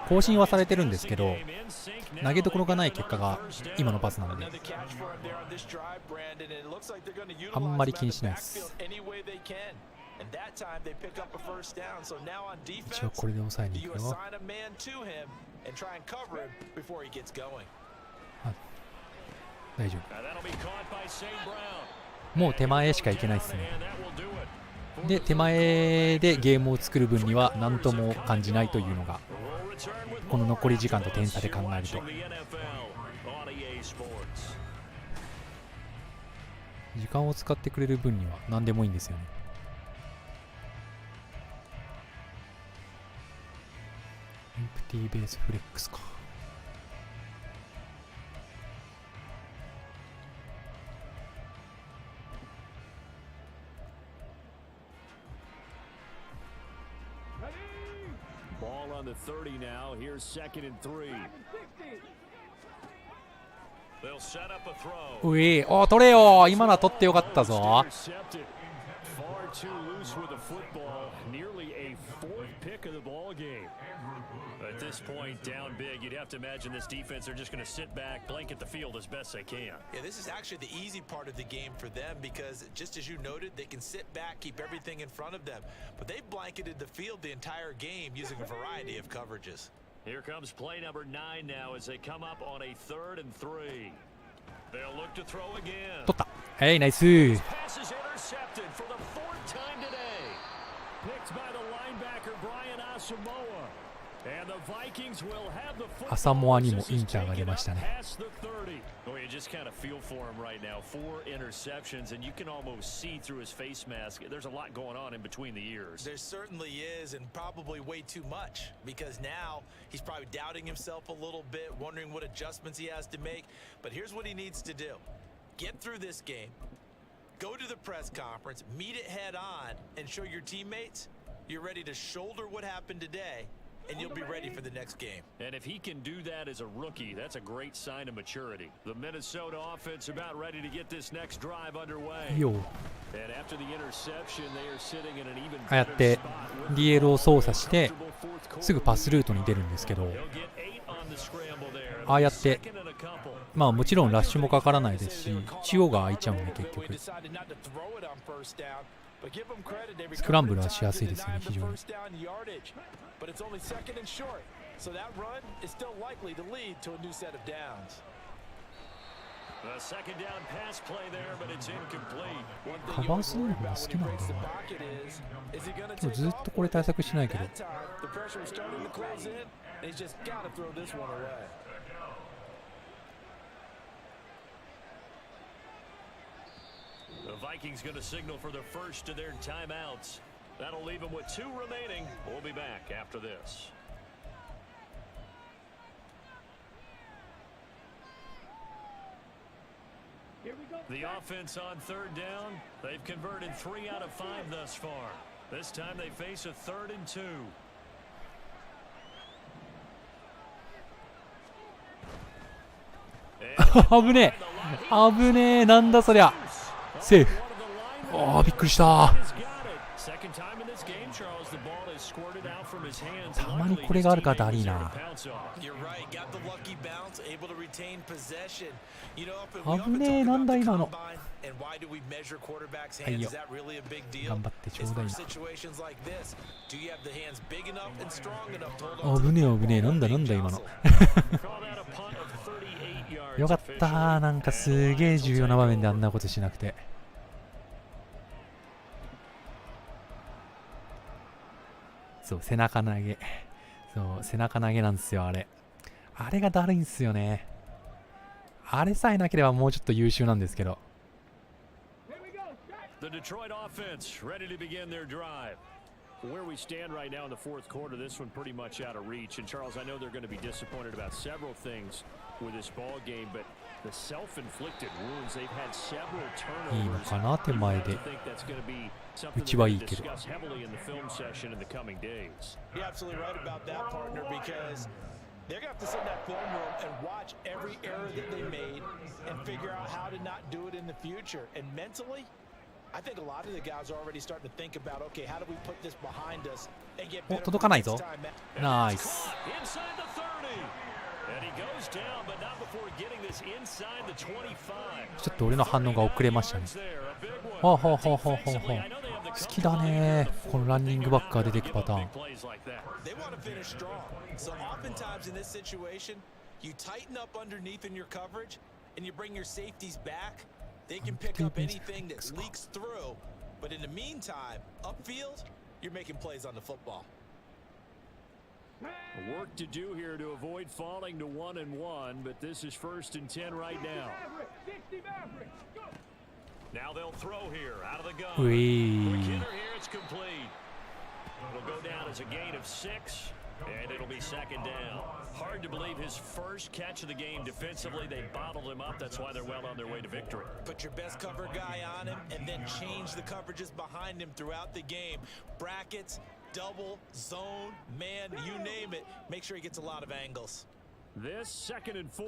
[SPEAKER 1] 更新はされてるんですけど、投げどころがない結果が今のパスなので、あんまり気にしないです。一応これで抑えに行くよ。大丈夫。もう手前しか行けないですね。で、手前でゲームを作る分には何とも感じないというのが、この残り時間と点差で考えると。時間を使ってくれる分には何でもいいんですよね。エンプティーベースフレックスか。
[SPEAKER 2] Ball on the 30 now. Here's 2nd and 3. They'll set up a throw.
[SPEAKER 1] うえ、お、取れよ。今のは取ってよかったぞ。
[SPEAKER 2] Far too loose with the football, nearly a fourth pick of the ball game. At this point, down big, you'd have to imagine this defense, they're just going to sit back, blanket the field as best they can.
[SPEAKER 3] Yeah, this is actually the easy part of the game for them because, just as you noted, they can sit back, keep everything in front of them. But they've blanketed the field the entire game using a variety of coverages.
[SPEAKER 2] Here comes play number 9 now as they come up on a 3rd and 3. They'll look to throw again.
[SPEAKER 1] 取った。はい、ナイス。
[SPEAKER 2] Pass is intercepted for the 4th time today. Picked by the linebacker Brian Asamoah. And the Vikings will have the football.
[SPEAKER 1] アサモアにもインチャーが出ましたね。
[SPEAKER 2] Past the 30. Oh, you just kind of feel for him right now. 4 interceptions, and you can almost see through his face mask. There's a lot going on in between the ears.
[SPEAKER 3] There certainly is, and probably way too much, because now he's probably doubting himself a little bit, wondering what adjustments he has to make. But here's what he needs to do. Get through this game, go to the press conference, meet it head on, and show your teammates you're ready to shoulder what happened today, and you'll be ready for the next game.
[SPEAKER 2] And if he can do that as a rookie, that's a great sign of maturity. The Minnesota offense about ready to get this next drive underway.
[SPEAKER 1] よ。
[SPEAKER 2] And after the interception, they are sitting in an even
[SPEAKER 1] ああやっ
[SPEAKER 2] better
[SPEAKER 1] て
[SPEAKER 2] spot.
[SPEAKER 1] DL を操作してすぐパスルートに出るんですけど、
[SPEAKER 2] They'll get 8 on the scramble there.
[SPEAKER 1] ああやって
[SPEAKER 2] Second and a couple.
[SPEAKER 1] まあもちろんラッシュもかからないですし、中央が空いちゃうんで結局スクランブルはしやすいですよね、非常に。
[SPEAKER 3] But it's only 2nd and short, so that run is still likely to lead to a new set of downs.
[SPEAKER 2] The second down pass play there, but it's incomplete.
[SPEAKER 1] カバーするのが好きなんだな。今日ずっとこれ対策しないけど。
[SPEAKER 3] The pressure was starting to close in, and he's just got to throw this one away.
[SPEAKER 2] The Vikings going to signal for the first of their timeouts. That'll leave them with 2 remaining. We'll be back after this.
[SPEAKER 4] Here we go.
[SPEAKER 2] The offense on 3rd down. They've converted 3 out of 5 thus far. This time they face a 3rd and 2.
[SPEAKER 1] 危ねえ。危ねえ。なんだそりゃ。セーフ。ああ、びっくりした。たまにこれがあるからダリーな。危ねえ、なんだ今の。はいよ。頑張ってちょうだいな。危ねえ危ねえ、なんだなんだ今の。よかったー。なんかすげえ重要な場面であんなことしなくて。そう、背中投げ。そう、背中投げなんですよ、あれ。あれがだるいんすよね。あれさえなければもうちょっと優秀なんですけど。
[SPEAKER 2] The Detroit offense ready to begin their drive. Where we stand right now in the 4th quarter, this one pretty much out of reach. And Charles, I know they're going to be disappointed about several things with this ball game, but the self-inflicted wounds, they've had several turnovers.
[SPEAKER 1] いいのかな、手前で。
[SPEAKER 2] I think that's going to be
[SPEAKER 1] うちはいいけど。
[SPEAKER 2] discussed heavily in the film session in the coming days.
[SPEAKER 3] You're absolutely right about that, partner, because they're going to have to sit in that film room and watch every error that they made and figure out how to not do it in the future. And mentally, I think a lot of the guys are already starting to think about, okay, how do we put this behind us and get better
[SPEAKER 1] 届かないぞ。
[SPEAKER 3] time?
[SPEAKER 1] ナイス。
[SPEAKER 2] Inside the 30. And he goes down, but not before getting this inside the 25.
[SPEAKER 1] ちょっと俺の反応が遅れましたね。ほうほうほうほうほうほう。好きだね。このランニングバックが出てくパターン。
[SPEAKER 3] They want to finish strong. So oftentimes in this situation, you tighten up underneath in your coverage and you bring your safeties back. They can pick up anything that leaks through. But in the meantime, upfield, you're making plays on the football.
[SPEAKER 2] Work to do here to avoid falling to 1-1, but this is 1st and 10 right now. Now they'll throw here out of the gun. Quick hitter here, it's complete. It'll go down as a gain of 6, and it'll be 2nd down. Hard to believe his first catch of the game defensively. They bottled him up. That's why they're well on their way to victory.
[SPEAKER 3] Put your best cover guy on him and then change the coverages behind him throughout the game. Brackets, double, zone, man, you name it. Make sure he gets a lot of angles.
[SPEAKER 2] This 2nd and 4.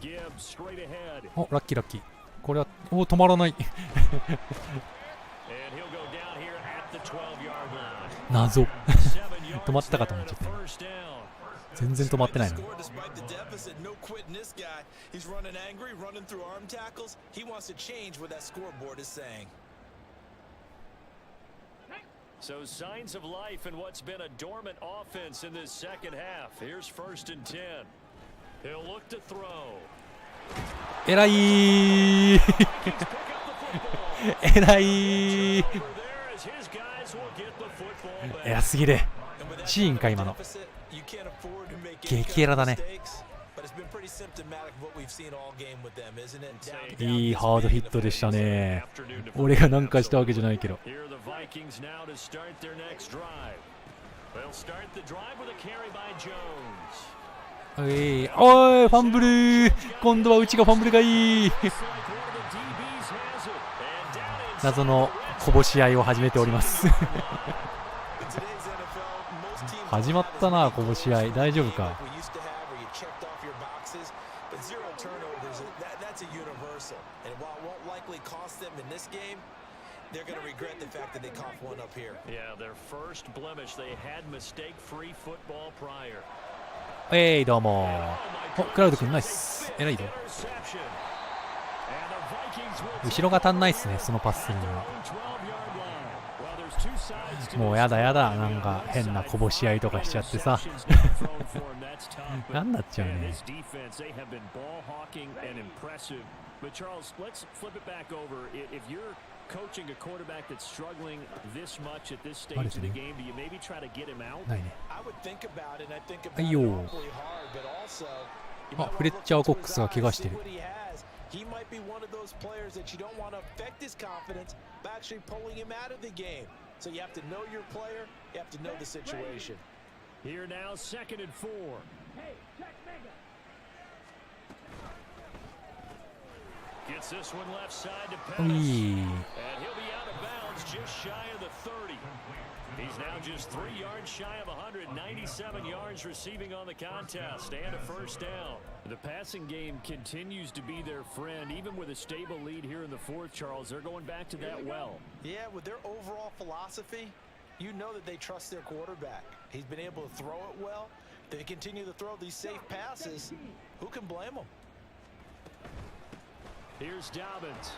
[SPEAKER 2] Gibbs straight ahead.
[SPEAKER 1] お、ラッキーラッキー。これは止まらない。謎。止まったかと思っちゃった。全然止まってないの。
[SPEAKER 2] So signs of life in what's been a dormant offense in this second half. Here's 1st and 10. He'll look to throw.
[SPEAKER 1] えらいえらい偉すぎる。シーンか今の。激エラだね。いいハードヒットでしたね。俺がなんかしたわけじゃないけど。おい、おい、ファンブル。今度はうちがファンブルがいい。謎のこぼし合いを始めております。始まったな、こぼし合い。大丈夫か。
[SPEAKER 3] They're going to regret the fact that they coughed one up here.
[SPEAKER 2] Yeah, their first blemish. They had mistake-free football prior.
[SPEAKER 1] どうも。お、クラウド君ナイス。偉いぞ。後ろが足んないっすね、そのパスには。もうやだやだ、なんか変なこぼし合いとかしちゃってさ。なんだっちゃうね。
[SPEAKER 2] Coaching a quarterback that's struggling this much at this stage of the game, do you maybe try to get him out?
[SPEAKER 3] I would think about it, and I think about it awfully hard, but also,
[SPEAKER 1] あ、フレッチャー・コックスが怪我してる。
[SPEAKER 3] he might be one of those players that you don't want to affect his confidence by actually pulling him out of the game. So you have to know your player, you have to know the situation.
[SPEAKER 2] Here now, 2nd and 4.
[SPEAKER 4] Hey, check mega.
[SPEAKER 2] Gets this one left side to pass. And he'll be out of bounds just shy of the 30. He's now just 3 yards shy of 197 yards receiving on the contest and a 1st down. The passing game continues to be their friend. Even with a stable lead here in the 4th, Charles, they're going back to that well.
[SPEAKER 3] Yeah, with their overall philosophy, you know that they trust their quarterback. He's been able to throw it well. They continue to throw these safe passes. Who can blame them?
[SPEAKER 2] Here's Dobbins.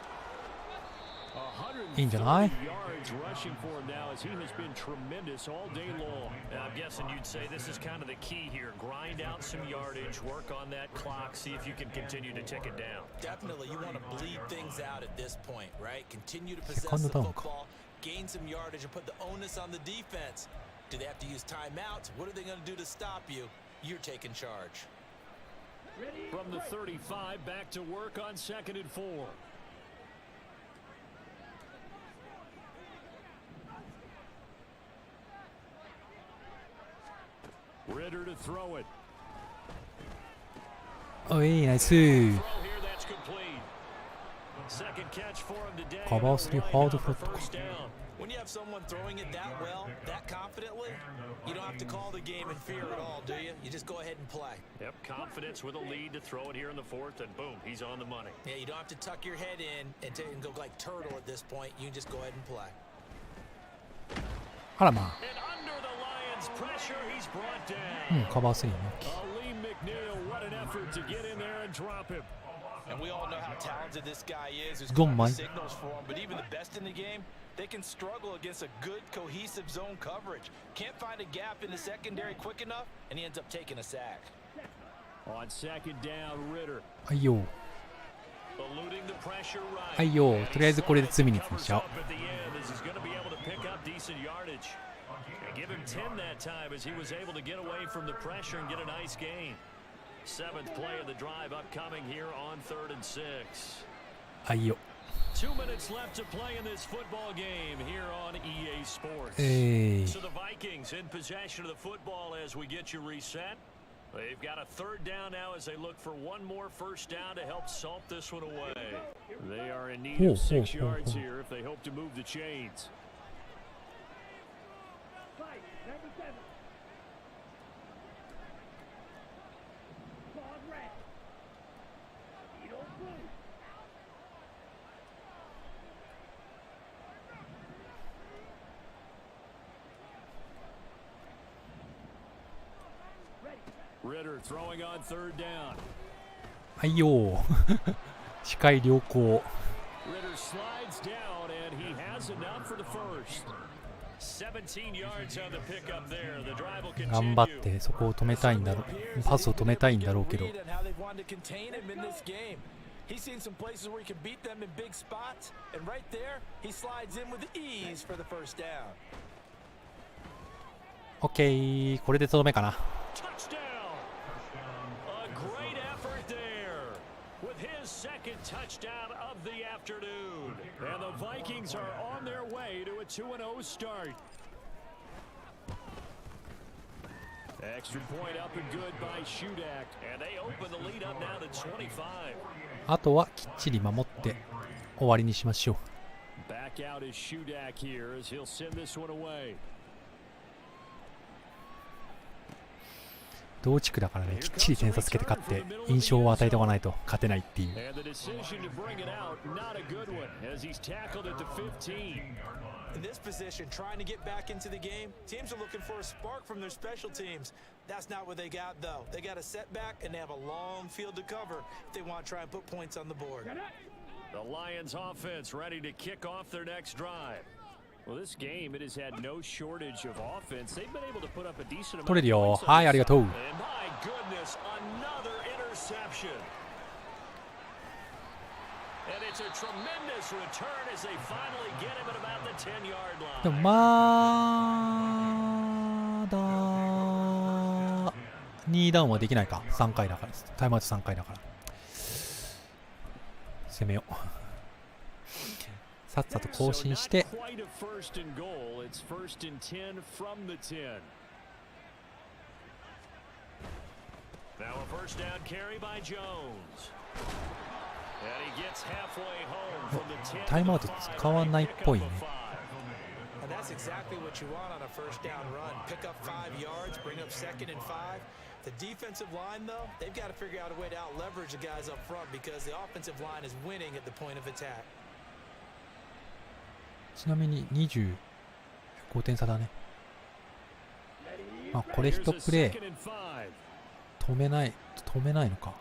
[SPEAKER 1] いいんじゃない？
[SPEAKER 2] yards rushing for him now as he has been tremendous all day long. I'm guessing you'd say this is kind of the key here. Grind out some yardage, work on that clock, see if you can continue to tick it down.
[SPEAKER 3] Definitely, you want to bleed things out at this point, right? Continue to possess the football, gain some yardage, and put the onus on the defense. Do they have to use timeouts? What are they going to do to stop you? You're taking charge.
[SPEAKER 2] From the 35, back to work on 2nd and 4. Ritter to throw it.
[SPEAKER 1] おい、ナイス。カバーするハードフラットか。
[SPEAKER 3] When you have someone throwing it that well, that confidently, you don't have to call the game in fear at all, do you? You just go ahead and play.
[SPEAKER 2] Yep, confidence with a lead to throw it here in the 4th, and boom, he's on the money.
[SPEAKER 3] Yeah, you don't have to tuck your head in and go like turtle at this point. You can just go ahead and play.
[SPEAKER 1] あらまあ。
[SPEAKER 2] And under the Lions' pressure, he's brought
[SPEAKER 1] うん、
[SPEAKER 2] down.
[SPEAKER 1] カバーするよね。
[SPEAKER 2] Lee McNeil, what an effort to get in there and drop him.
[SPEAKER 3] And we all know how talented this guy is. There's
[SPEAKER 1] Don't mind.
[SPEAKER 3] signals for him, but even the best in the game, they can struggle against a good, cohesive zone coverage. Can't find a gap in the secondary quick enough, and he ends up taking a sack.
[SPEAKER 2] On 2nd down, Ritter.
[SPEAKER 1] はいよ。
[SPEAKER 2] Eluding the pressure right.
[SPEAKER 1] はいよ。とりあえずこれで罪につしちゃおう。
[SPEAKER 2] At the end, as he's going to be able to pick up decent yardage. And give him 10 that time as he was able to get away from the pressure and get a nice gain. 7th play of the drive upcoming here on 3rd and 6.
[SPEAKER 1] はいよ。
[SPEAKER 2] 2 minutes left to play in this football game here on EA Sports. So the Vikings in possession of the football as we get you reset. They've got a 3rd down now as they look for one more 1st down to help salt this one away. They are in need of 6 yards here if they hope to move the chains.
[SPEAKER 4] Fight, number 7. Claude red. Eagle blue.
[SPEAKER 1] はいよー視界良好。頑張ってそこを止めたいんだろう、パスを止めたいんだろうけど。
[SPEAKER 3] He's seen some places where he can beat them in big spots, and right there, he slides in with ease for the first down.
[SPEAKER 1] オッケー、これでとどめかな。
[SPEAKER 2] Touchdown! A great effort there with his second touchdown of the afternoon. And the Vikings are on their way to a 2-0 start. Extra point up and good by Shudak, and they open the lead up now to 25.
[SPEAKER 1] あとはきっちり守って終わりにしましょう。
[SPEAKER 2] Back out is Shudak here as he'll send this one away.
[SPEAKER 1] 同地区だからね、きっちり点差つけて勝って印象を与えておかないと勝てないっていう。
[SPEAKER 2] And the decision to bring it out, not a good one, as he's tackled at the 15.
[SPEAKER 3] In this position, trying to get back into the game, teams are looking for a spark from their special teams. That's not what they got, though. They got a setback, and they have a long field to cover if they want to try and put points on the board.
[SPEAKER 2] The Lions offense ready to kick off their next drive. Well, this game, it has had no shortage of offense. They've been able to put up a decent amount
[SPEAKER 1] 取れる
[SPEAKER 2] of
[SPEAKER 1] よ。
[SPEAKER 2] points.
[SPEAKER 1] はい、ありがとう。
[SPEAKER 2] And my goodness, another interception. And it's a tremendous return as they finally get him at about the 10-yard line.
[SPEAKER 1] でもまだ2ダウンはできないか。3回だからです。タイムアウト3回だから攻めよう。さっさと更新して。
[SPEAKER 2] So not quite a first and goal. It's first and 10 from the 10. Now a first down carry by Jones. And he gets halfway home from the 10.
[SPEAKER 1] タイムアウト使わないっぽいね。
[SPEAKER 3] And that's exactly what you want on a first down run. Pick up 5 yards, bring up 2nd and 5. The defensive line, though, they've got to figure out a way to out-leverage the guys up front because the offensive line is winning at the point of attack.
[SPEAKER 1] ちなみに25点差だね。まあこれ一プレー止めないのか。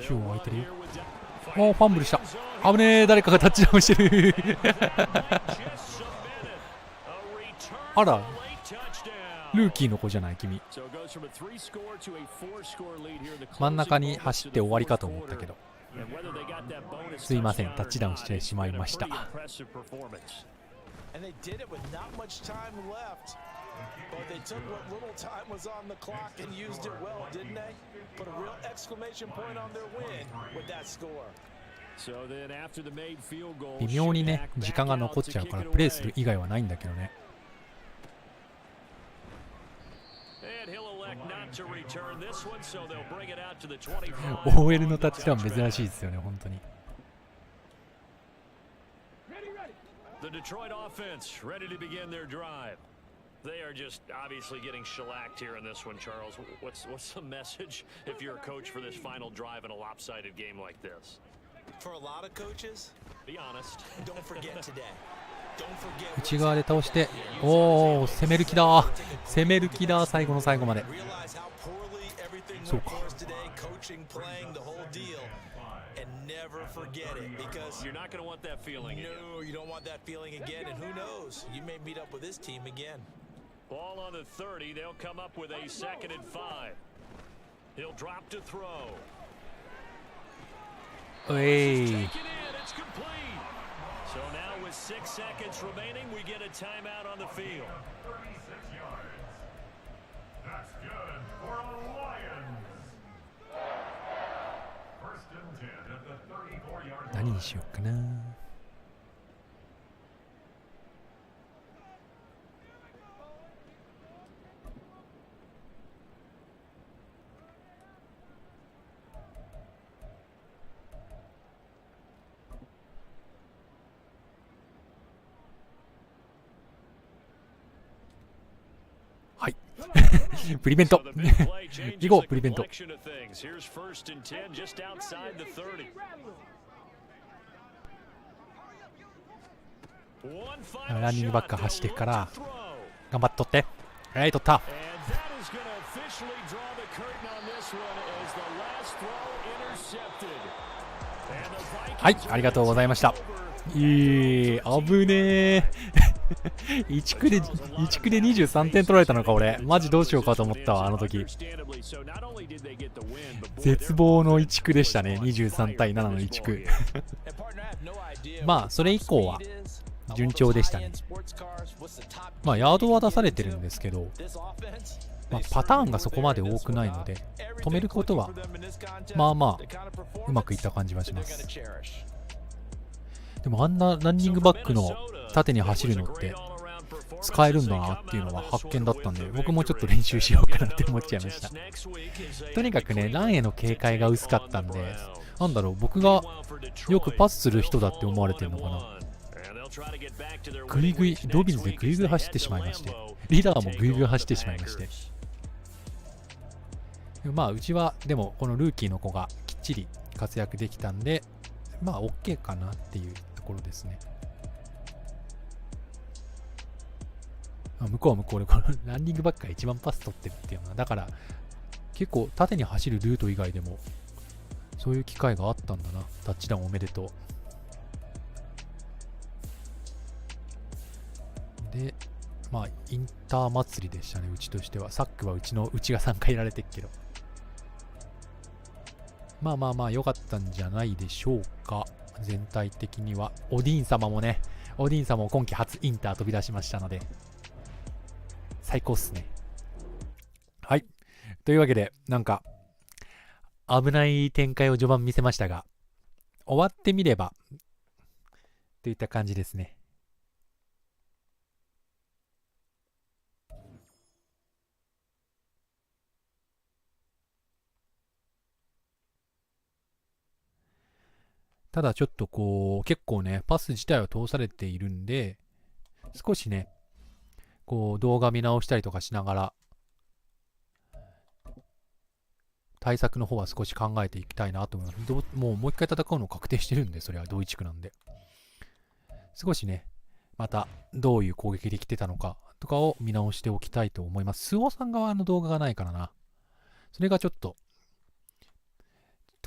[SPEAKER 1] シュー空いてるよ。おー、ファンブルした。危ねえ、誰かがタッチダウンしてるあら、ルーキーの子じゃない君。真ん中に走って終わりかと思ったけど、すいません、タッチダウンしてしまいました。
[SPEAKER 3] And they did it with not much time left. But they took what little time was on the clock and used it well, didn't they? Put a real exclamation point on their win with that score.
[SPEAKER 2] So then after the made field goal,
[SPEAKER 1] 微妙にね、時間が残っちゃうからプレーする以外はないんだけどね。
[SPEAKER 2] And he'll elect not to return this one, so they'll bring it out to the 25.
[SPEAKER 1] OL のタッチダウン珍しいですよね、本当に。
[SPEAKER 2] The Detroit offense ready to begin their drive. They are just obviously getting shellacked here in this one, Charles. What's the message if you're a coach for this final drive in a lopsided game like this?
[SPEAKER 3] For a lot of coaches,
[SPEAKER 2] Be honest.
[SPEAKER 3] don't forget today. Don't forget
[SPEAKER 1] 内側で倒して、おお、攻める気だ、攻める気だ、最後の最後まで。
[SPEAKER 3] realize how poorly everything
[SPEAKER 1] そう
[SPEAKER 3] went
[SPEAKER 1] か。
[SPEAKER 3] for us today, coaching, playing, the whole deal. And never forget it because
[SPEAKER 2] You're not going to want that feeling again.
[SPEAKER 3] no, you don't want that feeling again. And who knows? You may meet up with this team again.
[SPEAKER 2] Ball on the 30. They'll come up with a 2nd and 5. He'll drop to throw.
[SPEAKER 1] うえい。
[SPEAKER 2] Taken in. It's complete. So now with 6 seconds remaining, we get a timeout on the field.
[SPEAKER 1] 何にしようかな。はい。プリベント。行こう、プリベント。
[SPEAKER 2] Here's first and 10 just outside the 30.
[SPEAKER 1] ランニングバック走ってから頑張って取って、はい、取った。はい、ありがとうございました。危ねえ1区で23点取られたのか。俺マジどうしようかと思ったわ、あの時。絶望の1区でしたね。23対7の1区まあそれ以降は順調でしたね。まあヤードは出されてるんですけど、まあ、パターンがそこまで多くないので止めることはまあまあうまくいった感じはします。でもあんなランニングバックの縦に走るのって使えるんだなっていうのは発見だったんで、僕もちょっと練習しようかなって思っちゃいました。とにかくね、ランへの警戒が薄かったんで、なんだろう、僕がよくパスする人だって思われてるのかな。グイグイ、ドビンズでグイグイ走ってしまいまして、リーダーもグイグイ走ってしまいまして、まあうちはでもこのルーキーの子がきっちり活躍できたんで、まあ OK かなっていうところですね。向こうは向こうでこのランニングバックが一番パス取ってるっていうのは、だから結構縦に走るルート以外でもそういう機会があったんだな。タッチダウンおめでとう。で、まあインター祭りでしたね、うちとしては。サックはうちが3回やられてるけど、まあまあまあ良かったんじゃないでしょうか。全体的にはオディーン様も今季初インター飛び出しましたので最高っすね。はい、というわけでなんか危ない展開を序盤見せましたが、終わってみればといった感じですね。ただちょっとこう結構ねパス自体は通されているんで、少しねこう動画見直したりとかしながら対策の方は少し考えていきたいなと思います。もう一回戦うの確定してるんで、それは同一区なんで少しねまたどういう攻撃できてたのかとかを見直しておきたいと思います。スオさん側の動画がないからな。それがちょっと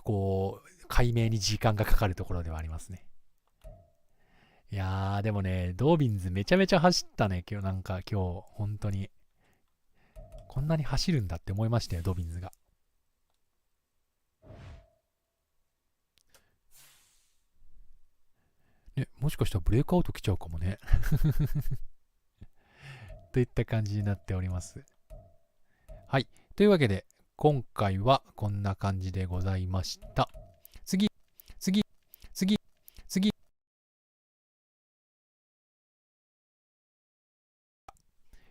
[SPEAKER 1] こう解明に時間がかかるところではありますね。いやーでもね、ドービンズめちゃめちゃ走ったね。今日本当にこんなに走るんだって思いましたよ、ドービンズが。ね、もしかしたらブレイクアウト来ちゃうかもねといった感じになっております。はい、というわけで今回はこんな感じでございました。次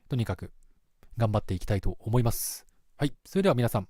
[SPEAKER 1] とにかく頑張っていきたいと思います。はい、それでは皆さん